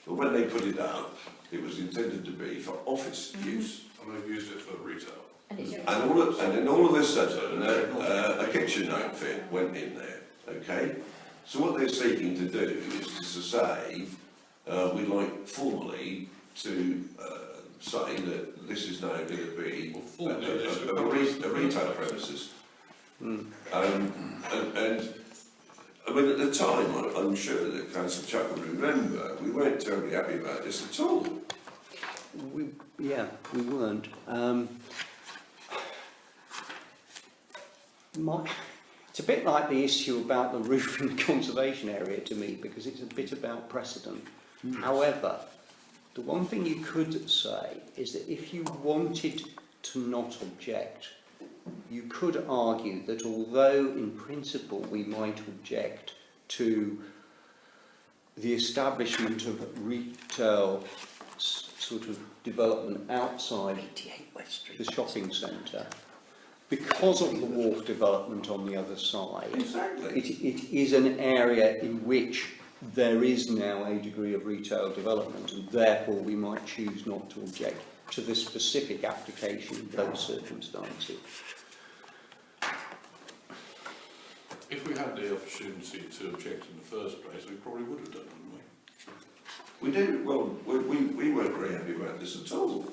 Speaker 3: But when they put it up, it was intended to be for office use.
Speaker 5: And they've used it for retail.
Speaker 7: And it's
Speaker 3: And then all of a sudden, a kitchen outfit went in there, okay? So what they're seeking to do is to say, we'd like formally to say that this is now going to be
Speaker 5: Well, formally,
Speaker 3: a retail premises. And I mean, at the time, I'm sure that Councillor Chuck will remember, we weren't terribly happy about this at all.
Speaker 1: We weren't. It's a bit like the issue about the roof in the conservation area to me, because it's a bit about precedent. However, the one thing you could say is that if you wanted to not object, you could argue that although in principle we might object to the establishment of retail sort of development outside
Speaker 6: 88 West Street.
Speaker 1: the shopping centre, because of the wharf development on the other side,
Speaker 3: Exactly.
Speaker 1: it is an area in which there is now a degree of retail development, and therefore we might choose not to object to the specific application in those circumstances.
Speaker 5: If we had the opportunity to object in the first place, we probably would have done, wouldn't we?
Speaker 3: We did, well, we weren't very happy about this at all.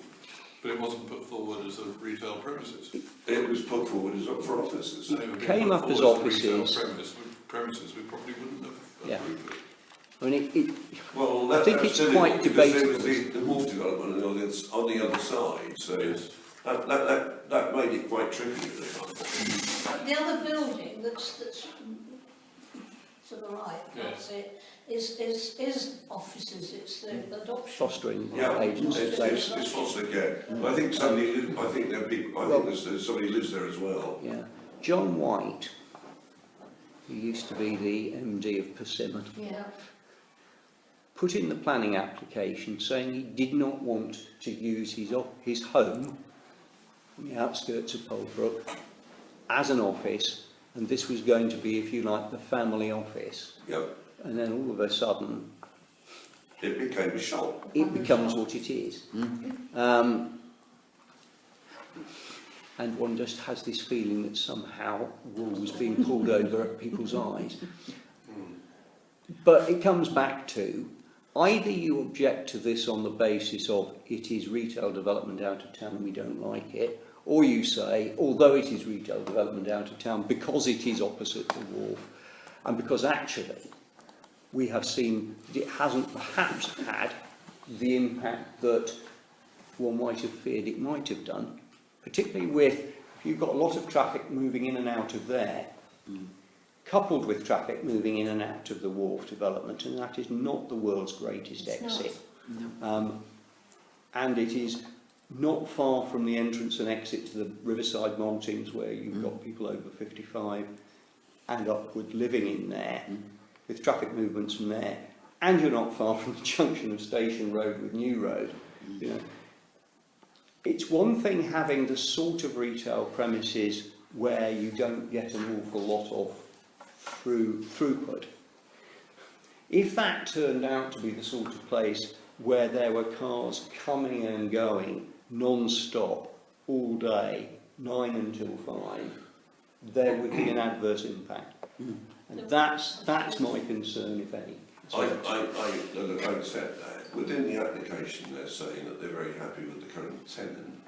Speaker 5: But it wasn't put forward as a retail premises.
Speaker 3: It was put forward as for offices.
Speaker 5: So if it
Speaker 1: Came
Speaker 5: put
Speaker 1: up as
Speaker 5: forward a retail
Speaker 1: offices.
Speaker 5: premises, we probably wouldn't have
Speaker 1: Yeah.
Speaker 5: approved it.
Speaker 1: I mean,
Speaker 3: Well,
Speaker 1: I think
Speaker 3: that's
Speaker 1: it's
Speaker 3: silly,
Speaker 1: quite
Speaker 3: because there was
Speaker 1: debatable.
Speaker 3: the wharf development on the other side, so
Speaker 5: Yes.
Speaker 3: that made it quite tricky.
Speaker 4: But the other building that's to the right,
Speaker 5: Yes.
Speaker 4: that's it, is offices, it's the adoption.
Speaker 1: fostering
Speaker 3: Yeah,
Speaker 1: agencies.
Speaker 3: it's foster care. I think there are people, I think there's somebody lives there as well.
Speaker 1: Yeah. John White, who used to be the MD of Persimmon,
Speaker 4: Yeah.
Speaker 1: put in the planning application saying he did not want to use his home on the outskirts of Polbrook as an office, and this was going to be, if you like, the family office.
Speaker 3: Yep,
Speaker 1: And then all of a sudden,
Speaker 3: it became a shop.
Speaker 1: it becomes what it is. And one just has this feeling that somehow wool is being pulled over at people's eyes. But it comes back to, either you object to this on the basis of it is retail development out of town and we don't like it, or you say, although it is retail development out of town, because it is opposite the wharf, and because actually we have seen that it hasn't perhaps had the impact that one might have feared it might have done, particularly with, if you've got a lot of traffic moving in and out of there, coupled with traffic moving in and out of the wharf development, and that is not the world's greatest
Speaker 7: It's
Speaker 1: exit.
Speaker 7: not.
Speaker 1: And it is not far from the entrance and exit to the Riverside Maltings, where you've got people over 55 and upward living in there, with traffic movements from there. and you're not far from the junction of Station Road with New Road, you know, it's one thing having the sort of retail premises where you don't get an awful lot of throughput. If that turned out to be the sort of place where there were cars coming and going non-stop all day, 9 until 5, there would be an adverse impact. And that's my concern, if any.
Speaker 3: I accept that. Within the application, they're saying that they're very happy with the current tenant.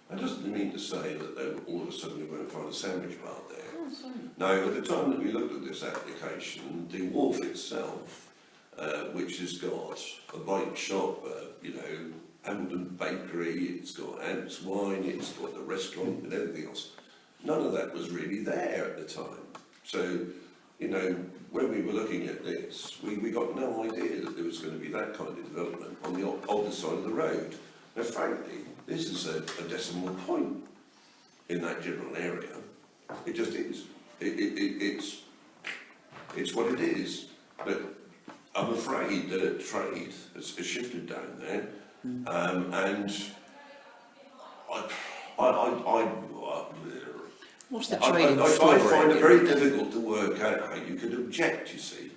Speaker 3: That doesn't mean to say that they all of a sudden we won't find a sandwich bar there.
Speaker 7: Oh, sorry.
Speaker 3: Now, at the time that we looked at this application, the wharf itself, which has got a bike shop, you know, Hamilton Bakery, it's got Ants Wine, it's got the restaurant and everything else. None of that was really there at the time. So, you know, when we were looking at this, we got no idea that there was going to be that kind of development on the other side of the road. Now, frankly, this is a decimal point in that general area. It just is. It's what it is. But I'm afraid that trade has shifted down there, and
Speaker 6: What's the trading
Speaker 3: I
Speaker 6: floor
Speaker 3: find it
Speaker 6: area?
Speaker 3: very difficult to work out how you could object, you see.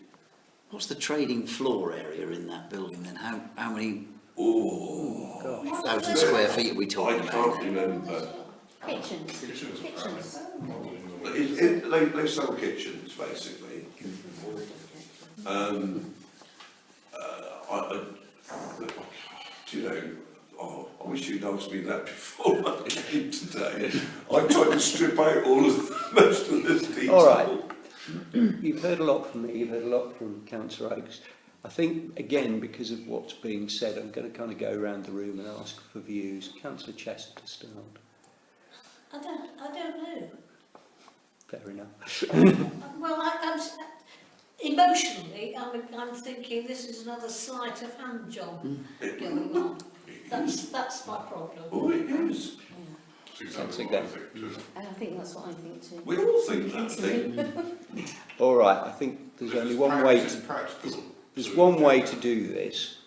Speaker 6: What's the trading floor area in that building then? How many
Speaker 3: Oh,
Speaker 6: thousand square feet are we
Speaker 3: I
Speaker 6: talking about?
Speaker 3: can't
Speaker 6: then?
Speaker 3: remember.
Speaker 7: Kitchens. Kitchens.
Speaker 3: They sell kitchens, basically. Do you know, I wish you'd asked me that before I came today. I tried to strip out all of most of this detail.
Speaker 1: All right. You've heard a lot from me, you've heard a lot from Councillor Oakes. I think, again, because of what's being said, I'm going to kind of go around the room and ask for views. Councillor Chester to start.
Speaker 4: I don't know.
Speaker 1: Fair enough.
Speaker 4: Well, I'm emotionally, I'm thinking this is another sleight of hand job going on. That's my problem.
Speaker 3: Oh, it is.
Speaker 5: It's
Speaker 1: Sounds
Speaker 5: exactly
Speaker 1: like
Speaker 5: what I think too.
Speaker 7: And I think that's what I think too.
Speaker 3: We all think that thing.
Speaker 1: All right, I think there's only one way
Speaker 5: It's
Speaker 1: to...
Speaker 5: practical.
Speaker 1: There's one way to do this.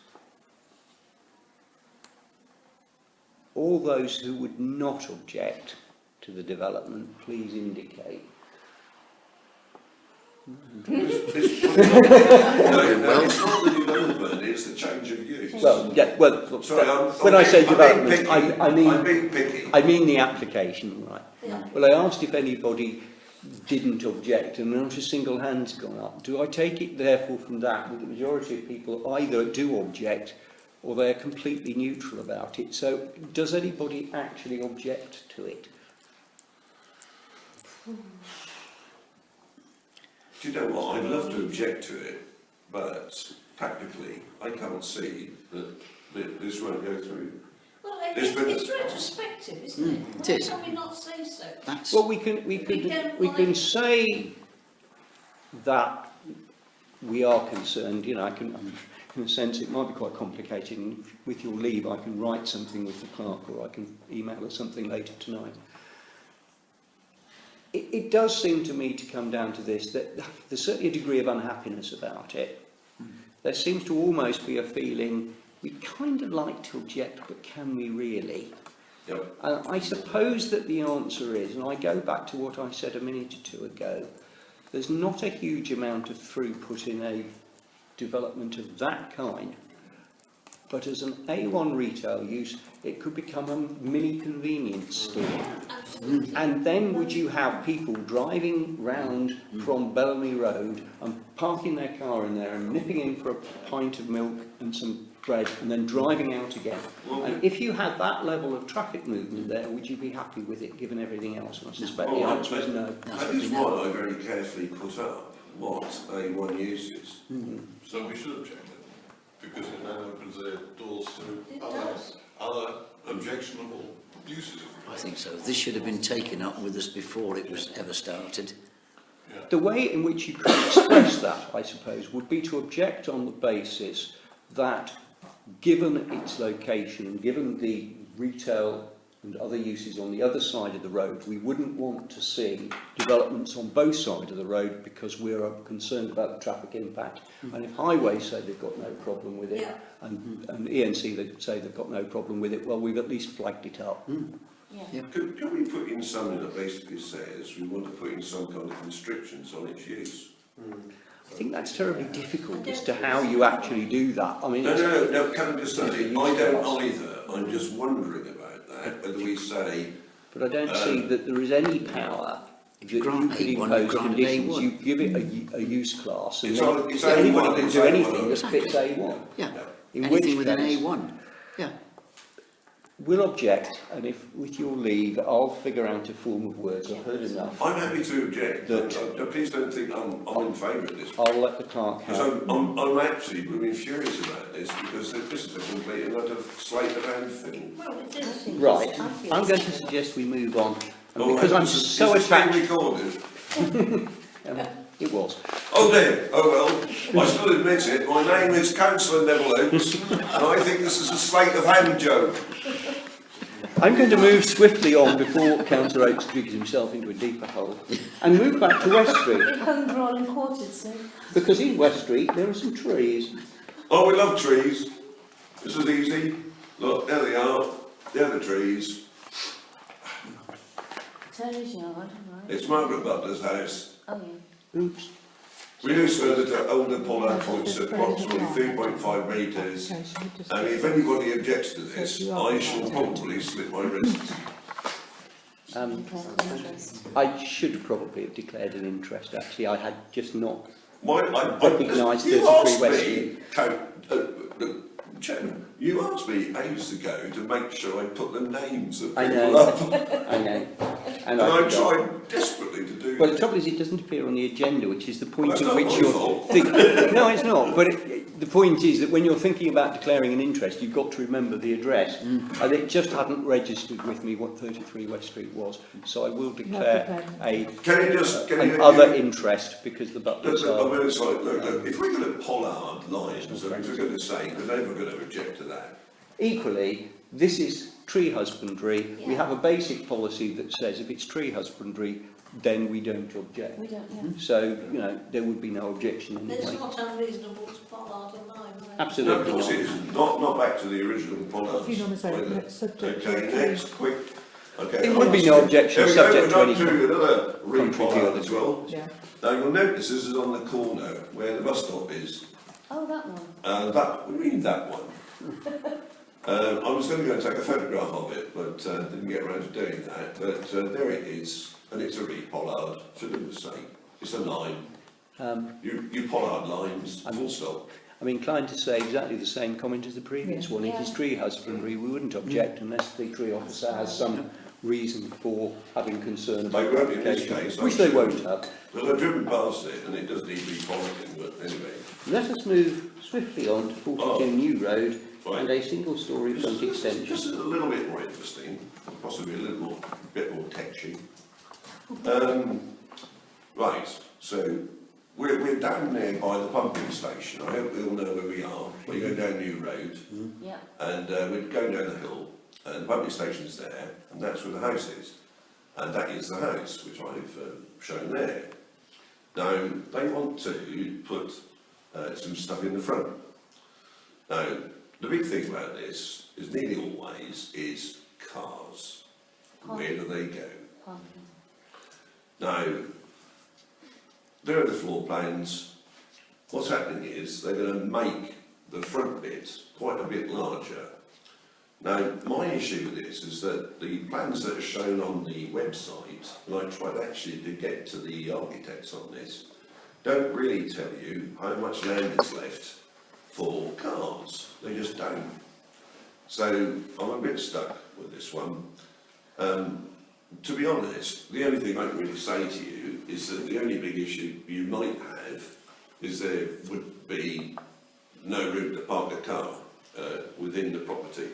Speaker 1: All those who would not object to the development, please indicate.
Speaker 3: It's not the development, it's the change of use.
Speaker 1: Well, yeah, well,
Speaker 3: Sorry,
Speaker 1: when I say
Speaker 3: I'm being
Speaker 1: development,
Speaker 3: picky.
Speaker 1: I
Speaker 3: I'm being picky.
Speaker 1: mean the application, right?
Speaker 4: Yeah.
Speaker 1: Well, I asked if anybody didn't object, and not a single hand's gone up. Do I take it, therefore, from that the majority of people either do object or they're completely neutral about it? So, does anybody actually object to it?
Speaker 3: Do you know what? I'd love to object to it, but practically, I can't see that this won't go through.
Speaker 4: Well,
Speaker 3: There's been
Speaker 4: it's retrospective, isn't it?
Speaker 6: it is.
Speaker 4: Why can we not say so?
Speaker 6: That's
Speaker 1: Well, we can say that we are concerned. You know, in a sense, it might be quite complicated. And with your leave, I can write something with the clerk, or I can email her something later tonight. It does seem to me to come down to this, that there's certainly a degree of unhappiness about it. There seems to almost be a feeling, we'd kind of like to object, but can we really?
Speaker 3: Yep.
Speaker 1: And I suppose that the answer is, and I go back to what I said a minute or two ago, there's not a huge amount of throughput in a development of that kind, but as an A1 retail use, it could become a mini convenience store.
Speaker 4: Absolutely.
Speaker 1: And then would you have people driving round from Bellamy Road and parking their car in there and nipping in for a pint of milk and some bread and then driving out again? And if you had that level of traffic movement there, would you be happy with it, given everything else? And I suspect the answer is no.
Speaker 3: That is why I very carefully put up what A1 uses.
Speaker 5: So we should object then, because it then opens the doors
Speaker 4: It
Speaker 5: to
Speaker 4: does.
Speaker 5: other objectionable uses.
Speaker 6: I think so. This should have been taken up with us before it was ever started.
Speaker 1: The way in which you could express that, I suppose, would be to object on the basis that, given its location, given the retail and other uses on the other side of the road, we wouldn't want to see developments on both sides of the road because we're concerned about the traffic impact. And if Highways say they've got no problem with it,
Speaker 4: Yeah.
Speaker 1: and ENC they say they've got no problem with it, well, we've at least flagged it up.
Speaker 7: Yeah.
Speaker 3: Can we put in something that basically says we want to put in some kind of restrictions on its use?
Speaker 1: I think that's terribly difficult as to how you actually do that. I mean,
Speaker 3: No, can I just say, I don't either, I'm just wondering about that, whether we say,
Speaker 1: but I don't see that there is any power
Speaker 6: If
Speaker 1: that
Speaker 6: you
Speaker 1: you
Speaker 6: grant
Speaker 1: could
Speaker 6: A1, you
Speaker 1: impose
Speaker 6: grant an
Speaker 1: conditions.
Speaker 6: A1.
Speaker 1: You give it a use class, and
Speaker 3: It's
Speaker 1: then
Speaker 3: on- it's
Speaker 1: anyone
Speaker 3: A1,
Speaker 1: can
Speaker 3: it's
Speaker 1: do
Speaker 3: A1.
Speaker 1: anything that fits A1.
Speaker 6: Yeah,
Speaker 1: In
Speaker 6: anything
Speaker 1: which
Speaker 6: with an
Speaker 1: case,
Speaker 6: A1. Yeah.
Speaker 1: we'll object, and if, with your leave, I'll figure out a form of words. I've heard enough.
Speaker 3: I'm happy to object,
Speaker 1: That-
Speaker 3: but please don't think I'm in favour of this.
Speaker 1: I'll let the clerk
Speaker 3: Because
Speaker 1: have.
Speaker 3: I'm actually blooming furious about this, because this is a complete and utter slate of hand thing.
Speaker 4: Well, it is.
Speaker 1: Right, I'm going to suggest we move on, and because I'm
Speaker 3: is this-
Speaker 1: so
Speaker 3: is this being
Speaker 1: attached.
Speaker 3: recorded?
Speaker 1: It was.
Speaker 3: Oh dear, oh well, I still admit it, my name is Councillor Neville Oakes, and I think this is a slate of hand joke.
Speaker 1: I'm going to move swiftly on before Councillor Oakes digs himself into a deeper hole, and move back to West Street,
Speaker 7: We're hungry all and quartered, so.
Speaker 1: because in West Street there are some trees.
Speaker 3: Oh, we love trees. This is easy. Look, there they are. They're the trees.
Speaker 7: Turner's yard, right?
Speaker 3: It's Margaret Butler's house.
Speaker 7: Oh, yeah.
Speaker 1: Oops.
Speaker 3: Reduced further to older pollard points at approximately 3.5 metres. And if anybody objects to this, I shall probably slip my wrist.
Speaker 1: I should probably have declared an interest, actually. I had just not.
Speaker 3: I
Speaker 1: Recognised
Speaker 3: you
Speaker 1: 33
Speaker 3: asked
Speaker 1: West
Speaker 3: me, Chairman, you asked me ages ago to make sure I put the names of
Speaker 1: I
Speaker 3: people
Speaker 1: know.
Speaker 3: up.
Speaker 1: I know.
Speaker 3: And I tried desperately to do
Speaker 1: Well, the
Speaker 3: that.
Speaker 1: trouble is it doesn't appear on the agenda, which is the point
Speaker 3: That's
Speaker 1: at
Speaker 3: not
Speaker 1: which
Speaker 3: my
Speaker 1: you're
Speaker 3: fault.
Speaker 1: thinking. No, it's not. But the point is that when you're thinking about declaring an interest, you've got to remember the address. And it just hadn't registered with me what 33 West Street was. So I will declare
Speaker 3: Can you just...
Speaker 1: an other interest because the Butlers
Speaker 3: Look,
Speaker 1: are...
Speaker 3: I'm going to say, look, if we're going to pollard lines, if we're going to say, we're never going to object to that.
Speaker 1: Equally, this is tree husbandry. We
Speaker 7: Yeah.
Speaker 1: have a basic policy that says if it's tree husbandry, then we don't object.
Speaker 7: We don't, yeah.
Speaker 1: So, you know, there would be no objection
Speaker 4: It's
Speaker 1: anyway.
Speaker 4: not unreasonable to pollard a line. right?
Speaker 3: No, of
Speaker 1: Absolutely
Speaker 3: course it
Speaker 1: not.
Speaker 3: isn't. Not back to the original pollards.
Speaker 2: You normally say next subject.
Speaker 3: Okay, next, quick. Okay.
Speaker 1: There would be no objection
Speaker 3: There we go,
Speaker 1: subject to
Speaker 3: we're
Speaker 1: any
Speaker 3: up to another
Speaker 1: contrary
Speaker 3: re-pollard
Speaker 1: view.
Speaker 3: as well.
Speaker 2: Yeah.
Speaker 3: Now you'll notice this is on the corner where the bus stop is.
Speaker 7: Oh, that one.
Speaker 3: What do you mean that one? I was going to go and take a photograph of it, but didn't get around to doing that. But there it is, and it's a re-pollard, for goodness sake. It's a line. You pollard lines, full stop.
Speaker 1: I'm inclined to say exactly the same comment as the previous one. It is tree husbandry. We wouldn't object unless the tree officer has some reason for having concern about
Speaker 3: They won't in this
Speaker 1: application,
Speaker 3: case,
Speaker 1: which
Speaker 3: I'm
Speaker 1: they
Speaker 3: sure.
Speaker 1: won't have.
Speaker 3: Well, I've driven past it, and it does need re-pollarding, but anyway.
Speaker 1: Let us move swiftly on to 42 New Road
Speaker 3: Right.
Speaker 1: and a single-storey front extension.
Speaker 3: Just a little bit more interesting, possibly a bit more tetchy. Right, so we're down there by the pumping station. I hope we all know where we are. We go down New Road,
Speaker 7: Yeah.
Speaker 3: and we're going down the hill, and the pumping station's there, and that's where the house is. And that is the house, which I've shown there. Now, they want to put some stuff in the front. Now, the big thing about this is nearly always is cars. Where do they go?
Speaker 7: Parking.
Speaker 3: Now, there are the floor plans. What's happening is they're going to make the front bit quite a bit larger. Now, my issue with this is that the plans that are shown on the website, and I tried actually to get to the architects on this, don't really tell you how much land is left for cars. They just don't. So I'm a bit stuck with this one. To be honest, the only thing I can really say to you is that the only big issue you might have is there would be no room to park a car within the property.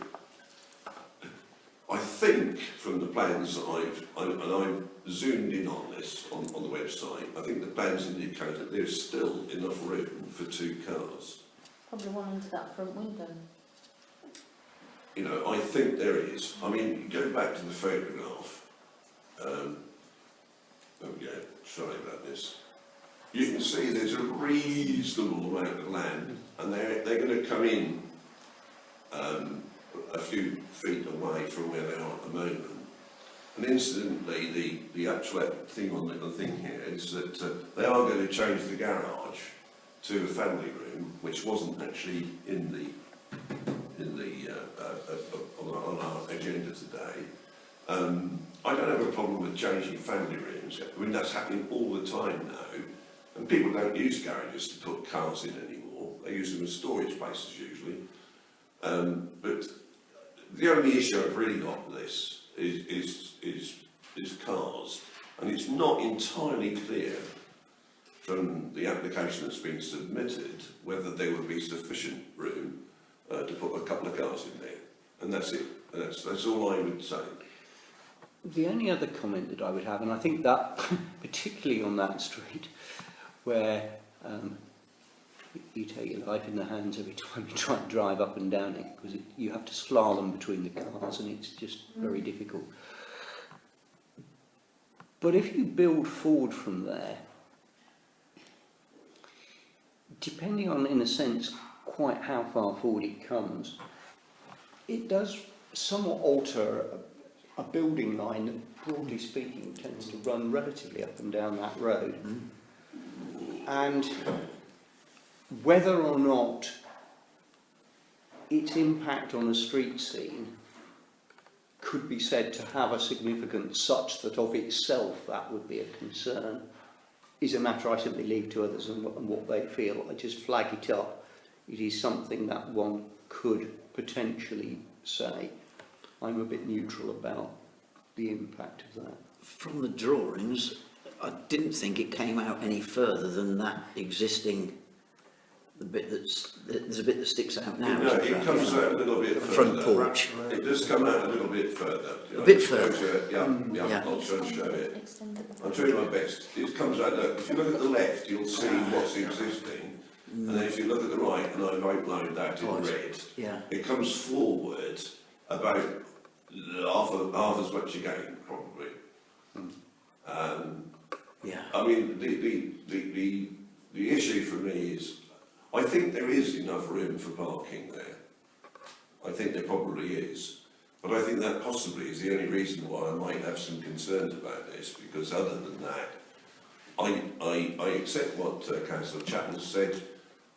Speaker 3: I think from the plans that I've zoomed in on this on the website, I think the plans indicate that there's still enough room for 2 cars.
Speaker 7: Probably one under that front window.
Speaker 3: you know, I think there is. I mean, go back to the photograph. Oh yeah, sorry about this. You can see there's a reasonable amount of land, and they're going to come in a few feet away from where they are at the moment. And incidentally, the actual thing on the thing here is that they are going to change the garage to a family room, which wasn't actually on our agenda today. I don't have a problem with changing family rooms. I mean, that's happening all the time now, and people don't use garages to put cars in anymore. They use them as storage places usually. But the only issue I've really got with this is cars, and it's not entirely clear from the application that's been submitted whether there would be sufficient room to put a couple of cars in there, and that's it. That's all I would say.
Speaker 1: The only other comment that I would have, and I think that particularly on that street where you take your life in the hands every time you try and drive up and down it, because you have to slalom between the cars and it's just very difficult. But if you build forward from there, depending on, in a sense, quite how far forward it comes, it does somewhat alter a building line that, broadly speaking, tends to run relatively up and down that road. And whether or not its impact on the street scene could be said to have a significance such that of itself that would be a concern is a matter I simply leave to others and what they feel. I just flag it up. It is something that one could potentially say. I'm a bit neutral about the impact of that.
Speaker 6: From the drawings, I didn't think it came out any further than that existing. There's a bit that sticks out now.
Speaker 3: No, it comes out a little bit
Speaker 6: the
Speaker 3: further.
Speaker 6: front porch.
Speaker 3: It does come out a little bit further.
Speaker 6: A bit further.
Speaker 3: Yeah, I'll try and show it. I'm trying my best. It comes out, look, if you look at the left, you'll see what's existing. And then if you look at the right, and I've outlined that in red, it comes forward about half as much again, probably. I mean, the issue for me is, I think there is enough room for parking there. I think there probably is. But I think that possibly is the only reason why I might have some concerns about this, because other than that, I accept what Councillor Chapman said.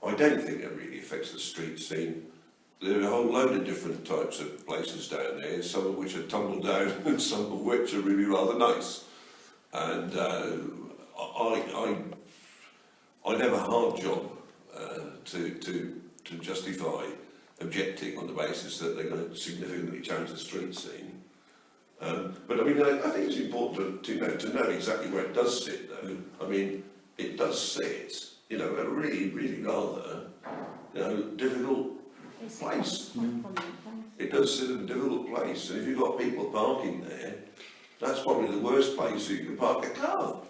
Speaker 3: I don't think it really affects the street scene. There are a whole load of different types of places down there, some of which are tumbled down and some of which are really rather nice. And I'd have a hard job to justify objecting on the basis that they're going to significantly change the street scene. But I mean, I think it's important to know exactly where it does sit, though. I mean, it does sit, you know, at a really, really rather, you know, difficult place. It does sit in a difficult place, and if you've got people parking there, that's probably the worst place you can park a car.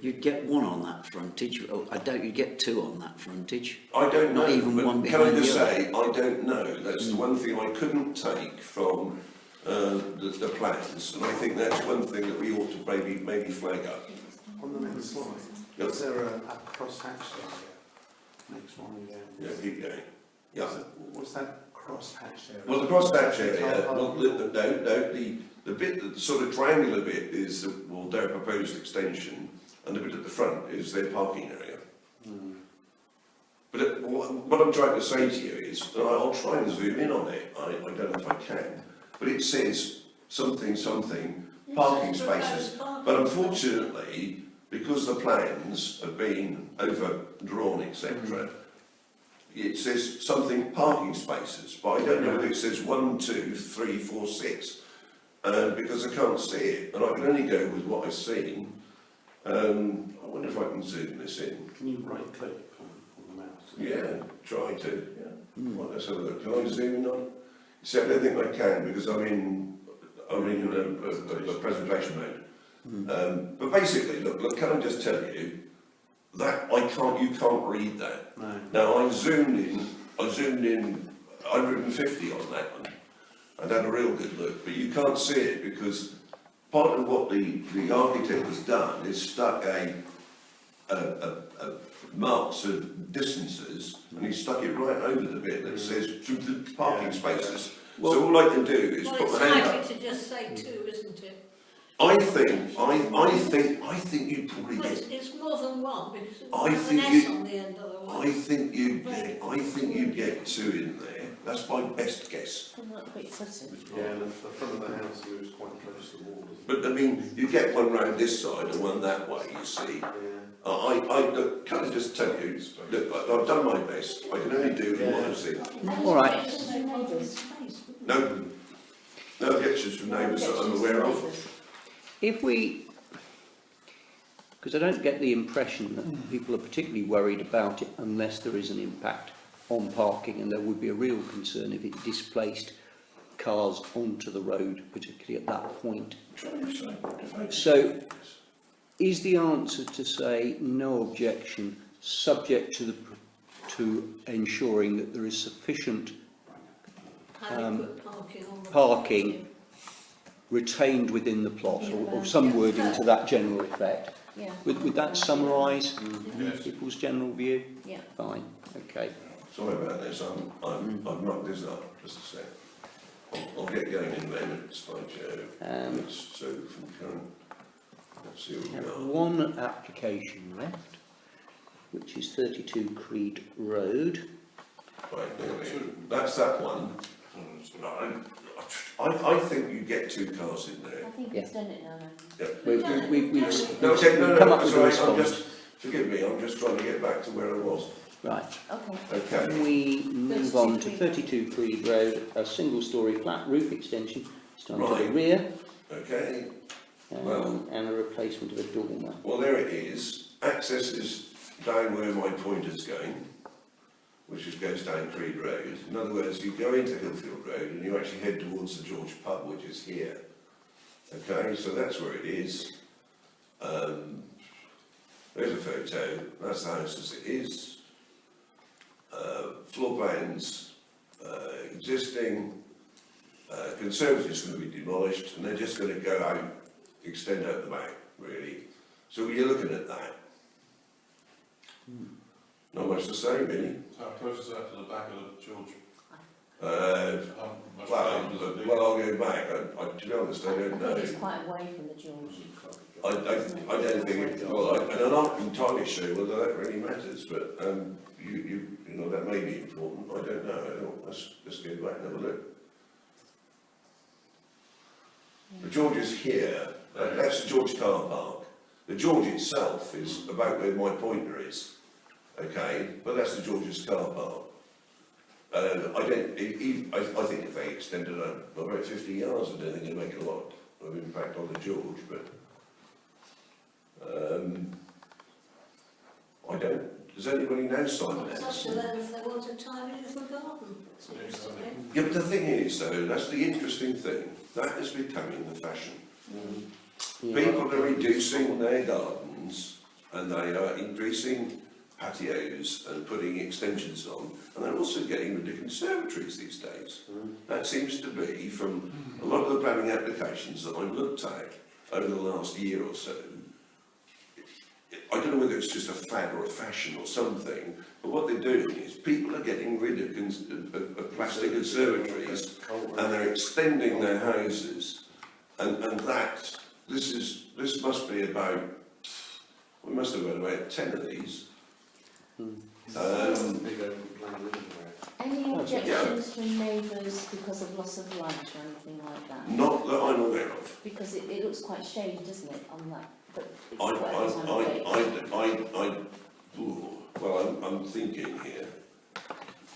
Speaker 6: You'd get one on that frontage. I doubt you'd get two on that frontage.
Speaker 3: I don't know.
Speaker 6: Not even
Speaker 3: but
Speaker 6: one
Speaker 3: can I
Speaker 6: behind
Speaker 3: just
Speaker 6: the other.
Speaker 3: say, I don't know. That's the one thing I couldn't take from the plans, and I think that's one thing that we ought to maybe flag up.
Speaker 8: On the next slide,
Speaker 3: Yep.
Speaker 8: is there a cross-hatched area? Next one again.
Speaker 3: Yeah, keep going. Yeah.
Speaker 8: What's that cross-hatched area?
Speaker 3: Well, the cross-hatch area, the bit, the sort of triangular bit is their proposed extension, and the bit at the front is their parking area. But what I'm trying to say to you is, and I'll try and zoom in on it, I don't know if I can, but it says something, parking spaces. But unfortunately, because the plans have been overdrawn, etc., it says something parking spaces, but I don't know whether it says 1, 2, 3, 4, 6, because I can't see it, and I can only go with what I've seen. I wonder if I can zoom this in.
Speaker 8: Can you right-click on the mouse?
Speaker 3: Yeah, try to. Yeah. Right, let's have a look. Can I zoom in on? See, I don't think I can because I'm in a presentation mode. But basically, look. Can I just tell you that you can't read that.
Speaker 8: No.
Speaker 3: Now I zoomed in 150 on that one, and had a real good look, but you can't see it because part of what the architect has done is stuck a marks of distances, and he stuck it right over the bit that says the parking spaces. So all I can do is
Speaker 4: Well,
Speaker 3: put
Speaker 4: it's
Speaker 3: my hand up.
Speaker 4: likely to just say 2, isn't it?
Speaker 3: I think you probably
Speaker 4: Well,
Speaker 3: get.
Speaker 4: it's more than one because
Speaker 3: I
Speaker 4: there's an
Speaker 3: think
Speaker 4: S
Speaker 3: you-
Speaker 4: on the end of the one.
Speaker 3: I think you get 2 in there. That's my best guess.
Speaker 7: Can look pretty pretty.
Speaker 8: Yeah, and the front of the house moves quite close to the wall, doesn't
Speaker 3: But I mean, you get one round this side and one that way. You see.
Speaker 8: it? Yeah.
Speaker 3: Look, can I just tell you? Look, I've done my best. I can only do what I've seen.
Speaker 1: All right.
Speaker 3: No objections from neighbours that I'm aware of.
Speaker 1: If we, because I don't get the impression that people are particularly worried about it unless there is an impact on parking, and there would be a real concern if it displaced cars onto the road, particularly at that point. So, is the answer to say no objection, subject to ensuring that there is sufficient
Speaker 4: Adequate parking on the
Speaker 1: parking retained within the plot, or some wording to that general effect?
Speaker 7: Yeah.
Speaker 1: Would that summarise
Speaker 5: Yes.
Speaker 1: people's general view?
Speaker 7: Yeah.
Speaker 1: Fine, okay.
Speaker 3: Sorry about this. I've knocked this up just a sec. I'll get going in a moment. So from current. Let's see what
Speaker 1: We
Speaker 3: we
Speaker 1: have
Speaker 3: got.
Speaker 1: one application left, which is 32 Creed Road.
Speaker 3: Right, there we go. That's that one. I think you get 2 cars in there.
Speaker 7: I think
Speaker 1: Yeah.
Speaker 7: he's done it now.
Speaker 3: Yeah.
Speaker 1: We've
Speaker 3: No, okay, no,
Speaker 1: come
Speaker 3: no,
Speaker 1: up with a
Speaker 3: sorry, I'm
Speaker 1: response.
Speaker 3: just, forgive me, I'm just trying to get back to where I was.
Speaker 1: Right,
Speaker 7: Okay.
Speaker 3: Okay.
Speaker 1: we move on to
Speaker 7: 32
Speaker 1: 32 Creed Road, a single-storey flat roof extension, starting to the
Speaker 3: Right.
Speaker 1: rear,
Speaker 3: Okay, well.
Speaker 1: and a replacement of a dormer.
Speaker 3: Well, there it is. Access is down where my pointer's going, which just goes down Creed Road. In other words, you go into Hillfield Road and you actually head towards the George Pub, which is here. Okay, so that's where it is. There's a photo. That's the house as it is. Floor plans existing. Conservatives going to be demolished, and they're just going to go out, extend out the back, really. So you're looking at that. Not much to say, really.
Speaker 5: How close is that to the back of the George?
Speaker 3: Well,
Speaker 5: Much further does it need?
Speaker 3: I'll go back. To be honest, I
Speaker 7: I
Speaker 3: don't
Speaker 7: think
Speaker 3: know.
Speaker 7: it's quite away from the George.
Speaker 3: I don't think it, well, and I'm not entirely sure whether that really matters, but you know, that may be important. I don't know. Let's go back and have a look. The George is here. That's the George car park. The George itself is about where my pointer is. Okay, but that's the George's car park. I think if they extended about 50 yards, I don't think it'd make a lot of impact on the George, but I don't. Does anybody know Simon
Speaker 4: It's up
Speaker 3: Anderson?
Speaker 4: to them if they want a tiny little garden. Seems to me.
Speaker 3: Yeah, but the thing is, though, that's the interesting thing. That is becoming the fashion. People are reducing their gardens and they are increasing patios and putting extensions on, and they're also getting rid of conservatories these days. That seems to be, from a lot of the planning applications that I've looked at over the last year or so, I don't know whether it's just a fad or a fashion or something, but what they're doing is people are getting rid of plastic conservatories and they're extending their houses, and that, this must be about, we must have got about 10 of these.
Speaker 7: Any objections from neighbours because of loss of light or anything like that?
Speaker 3: Not that I'm aware of.
Speaker 7: Because it looks quite shady, doesn't it, on that? But it's whatever's on the page.
Speaker 3: Well, I'm thinking here.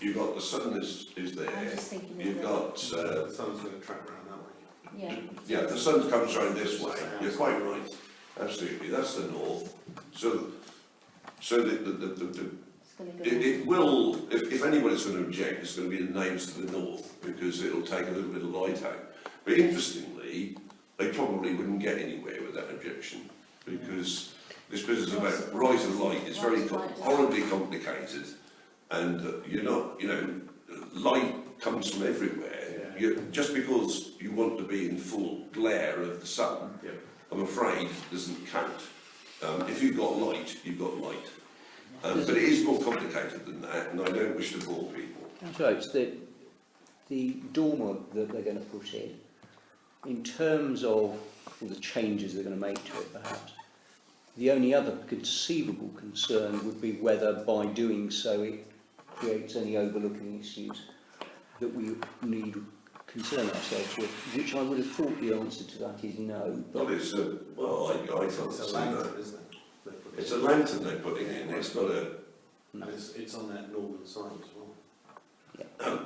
Speaker 3: You've got the sun is there.
Speaker 7: I'm just thinking of
Speaker 3: You've
Speaker 7: the-
Speaker 3: got,
Speaker 8: The sun's going to track around that way.
Speaker 7: Yeah.
Speaker 3: yeah, the sun comes round this way. You're quite right. Absolutely, that's the north. So
Speaker 7: It's going to go.
Speaker 3: it will, if anybody's going to object, it's going to be the neighbours to the north, because it'll take a little bit of light out. But interestingly, they probably wouldn't get anywhere with that objection, because this business about rise of light is very horribly complicated, and you're not, you know, light comes from everywhere. just because you want to be in full glare of the sun, I'm afraid doesn't count. If you've got light, you've got light. But it is more complicated than that, and I don't wish to bore people.
Speaker 1: So it's the dormer that they're going to put in terms of all the changes they're going to make to it perhaps, the only other conceivable concern would be whether by doing so it creates any overlooking issues that we need to concern ourselves with, which I would have thought the answer to that is no. But
Speaker 3: Well, it's a, well, I thought
Speaker 8: It's
Speaker 3: it's
Speaker 8: a lantern, isn't it?
Speaker 3: It's a lantern they're putting in, it's not a...
Speaker 8: And it's on that northern side as well.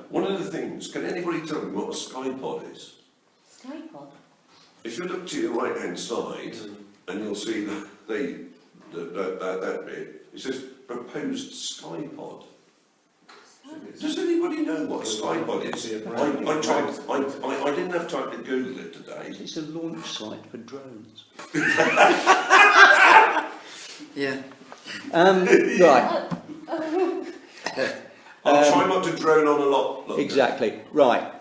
Speaker 3: One of the things, can anybody tell me what a skypod is?
Speaker 7: Skypod?
Speaker 3: If you look to your right hand side, and you'll see that bit, it says proposed skypod. Does anybody know what a skypod is? I didn't have time to Google it today.
Speaker 1: it's a launch site for drones.
Speaker 6: Yeah.
Speaker 1: Right.
Speaker 3: I'll try not to drone on a lot longer.
Speaker 1: Exactly. Right.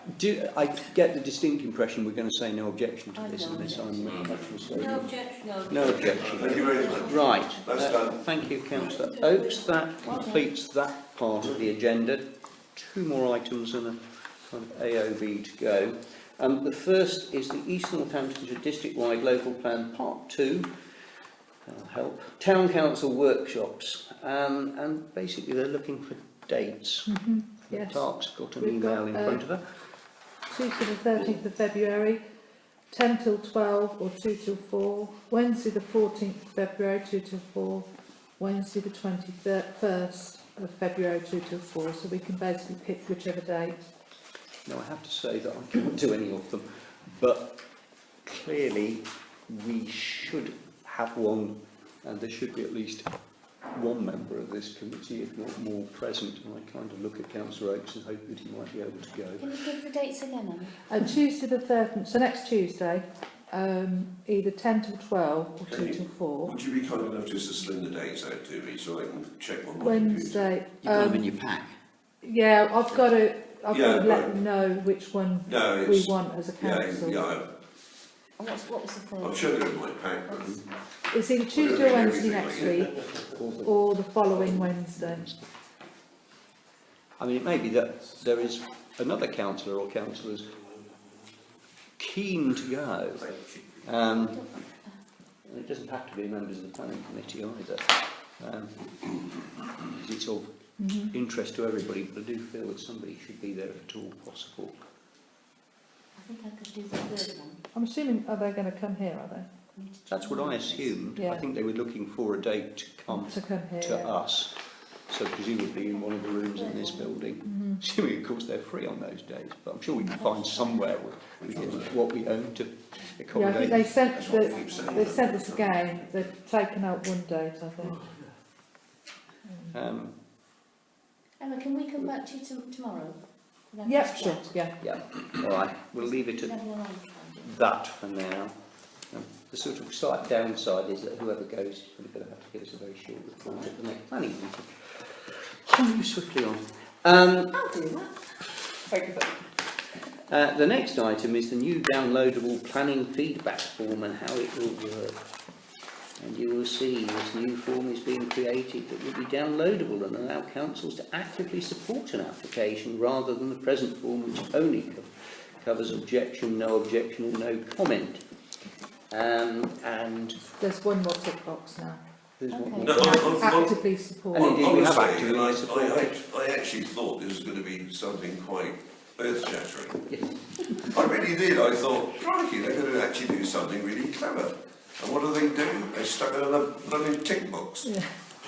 Speaker 1: I get the distinct impression we're going to say no objection to this unless I'm much
Speaker 4: No
Speaker 1: mistaken.
Speaker 4: objection.
Speaker 1: No objection.
Speaker 3: Thank you very much.
Speaker 1: Right.
Speaker 3: That's done.
Speaker 1: Thank you, Councillor Oakes. That completes that part of the agenda. Two more items and a kind of AOB to go. The first is the East Northamptonshire District-wide Local Plan Part 2. That'll help. Town Council workshops. And basically they're looking for dates.
Speaker 2: Yes.
Speaker 1: Tark's got an
Speaker 2: We've
Speaker 1: email
Speaker 2: got,
Speaker 1: in front of her.
Speaker 2: Tuesday the 13th of February, 10 till 12 or 2 till 4. Wednesday the 14th of February, 2 till 4. Wednesday the 21st of February, 2 till 4. So we can basically pick whichever date.
Speaker 1: Now I have to say that I can't do any of them, but clearly we should have one, and there should be at least one member of this committee, if not more, present. And I kind of look at Councillor Oakes and hope that he might be able to go.
Speaker 7: Can you give the dates again, Annie?
Speaker 2: And Tuesday the 13th, so next Tuesday, either 10 till 12 or 2 till 4.
Speaker 3: Would you be kind enough just to sling the dates out to me so I can check on my
Speaker 2: Wednesday.
Speaker 6: You've got them in your pack.
Speaker 2: Yeah, I've got to let
Speaker 3: right.
Speaker 2: them know which one
Speaker 3: No,
Speaker 2: we
Speaker 3: it's...
Speaker 2: want as a council.
Speaker 7: And what was the third?
Speaker 3: I'm sure they're in my pack.
Speaker 2: It's either Tuesday or Wednesday next week, or the following Wednesday.
Speaker 1: I mean, it may be that there is another councillor or councillors keen to go. And it doesn't have to be members of the planning committee either. It's of interest to everybody, but I do feel that somebody should be there if at all possible.
Speaker 7: I think I could do the third one.
Speaker 2: I'm assuming, are they going to come here, are they?
Speaker 1: That's what I assumed.
Speaker 2: Yeah.
Speaker 1: I think they were looking for a date to come
Speaker 2: here,
Speaker 1: to
Speaker 2: yeah.
Speaker 1: us. So presumably in one of the rooms in this building. Assuming, of course, they're free on those days. But I'm sure we can find somewhere within what we own to
Speaker 2: Yeah, I
Speaker 1: accommodate.
Speaker 2: think they sent us again. They've taken out one date, I think.
Speaker 7: Emma, can we come back to you tomorrow?
Speaker 2: Yep, sure, yeah.
Speaker 1: Yeah, all right. We'll leave it at that for now. The sort of slight downside is that whoever goes is probably going to have to give us a very short report at the next planning meeting. Shall we move swiftly on?
Speaker 7: I'll do that.
Speaker 1: Thank you. The next item is the new downloadable planning feedback form and how it will work. And you will see this new form is being created that will be downloadable and allow councils to actively support an application rather than the present form which only covers objection, no objection or no comment. And
Speaker 2: There's one more tick box now.
Speaker 1: there's
Speaker 7: Okay.
Speaker 1: one.
Speaker 3: No,
Speaker 2: Actively support.
Speaker 1: And indeed, we have
Speaker 3: honestly,
Speaker 1: actively
Speaker 3: and
Speaker 1: supported.
Speaker 3: I actually thought this was going to be something quite earth-shattering.
Speaker 1: Yes.
Speaker 3: I really did. I thought, crikey, they're going to actually do something really clever. And what do? They stuck it in a bloody tick box.
Speaker 2: Yeah.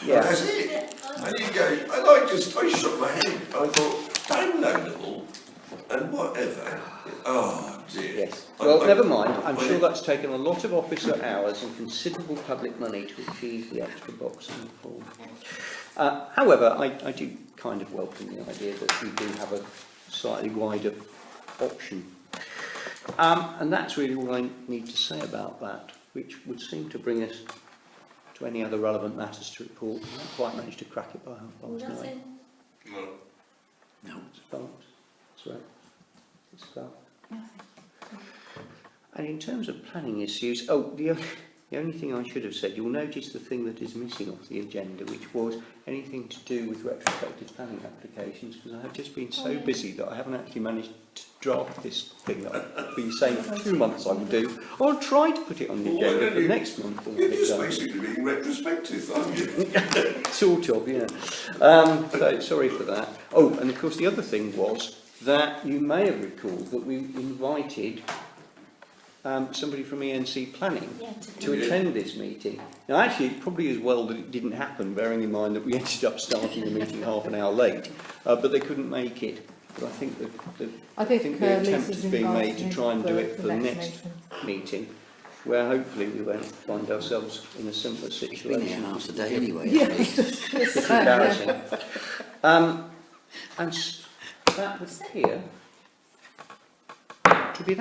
Speaker 1: Yeah.
Speaker 3: And that's it. And you go, and I shook my head. I thought, downloadable and whatever. Oh dear.
Speaker 1: Yes. Well, never mind. I'm sure that's taken a lot of officer hours and considerable public money to achieve the extra box in the form. However, I do kind of welcome the idea that we do have a slightly wider option. And that's really all I need to say about that, which would seem to bring us to any other relevant matters to report. I haven't quite managed to crack it by 9:30.
Speaker 4: Nothing.
Speaker 5: No.
Speaker 6: No.
Speaker 1: That's right. stuff. And in terms of planning issues, the only thing I should have said, you'll notice the thing that is missing off the agenda, which was anything to do with retrospective planning applications, because I have just been so busy that I haven't actually managed to draft this thing that I've been saying for 2 months I would do. I'll try to put it on the
Speaker 3: Well, why
Speaker 1: agenda
Speaker 3: don't
Speaker 1: for
Speaker 3: you-
Speaker 1: next month.
Speaker 3: You're just basically being retrospective, aren't you?
Speaker 1: Sort of, yeah. So sorry for that. Oh, and of course the other thing was that you may have recalled that we invited somebody from ENC Planning
Speaker 7: Yeah,
Speaker 1: to attend this meeting. Now actually it's probably as well that it didn't happen, bearing in mind that we ended up starting the meeting half an hour late, but they couldn't make it. But I think the attempt
Speaker 2: Lisa's
Speaker 1: is being made to
Speaker 2: invited
Speaker 1: try and do it for the
Speaker 2: next
Speaker 1: next
Speaker 2: meeting.
Speaker 1: meeting, where hopefully we won't find ourselves in a similar
Speaker 6: It's been here
Speaker 1: situation.
Speaker 6: half a day anyway.
Speaker 2: Yeah,
Speaker 6: hasn't it?
Speaker 1: It's embarrassing. And that would appear to be that.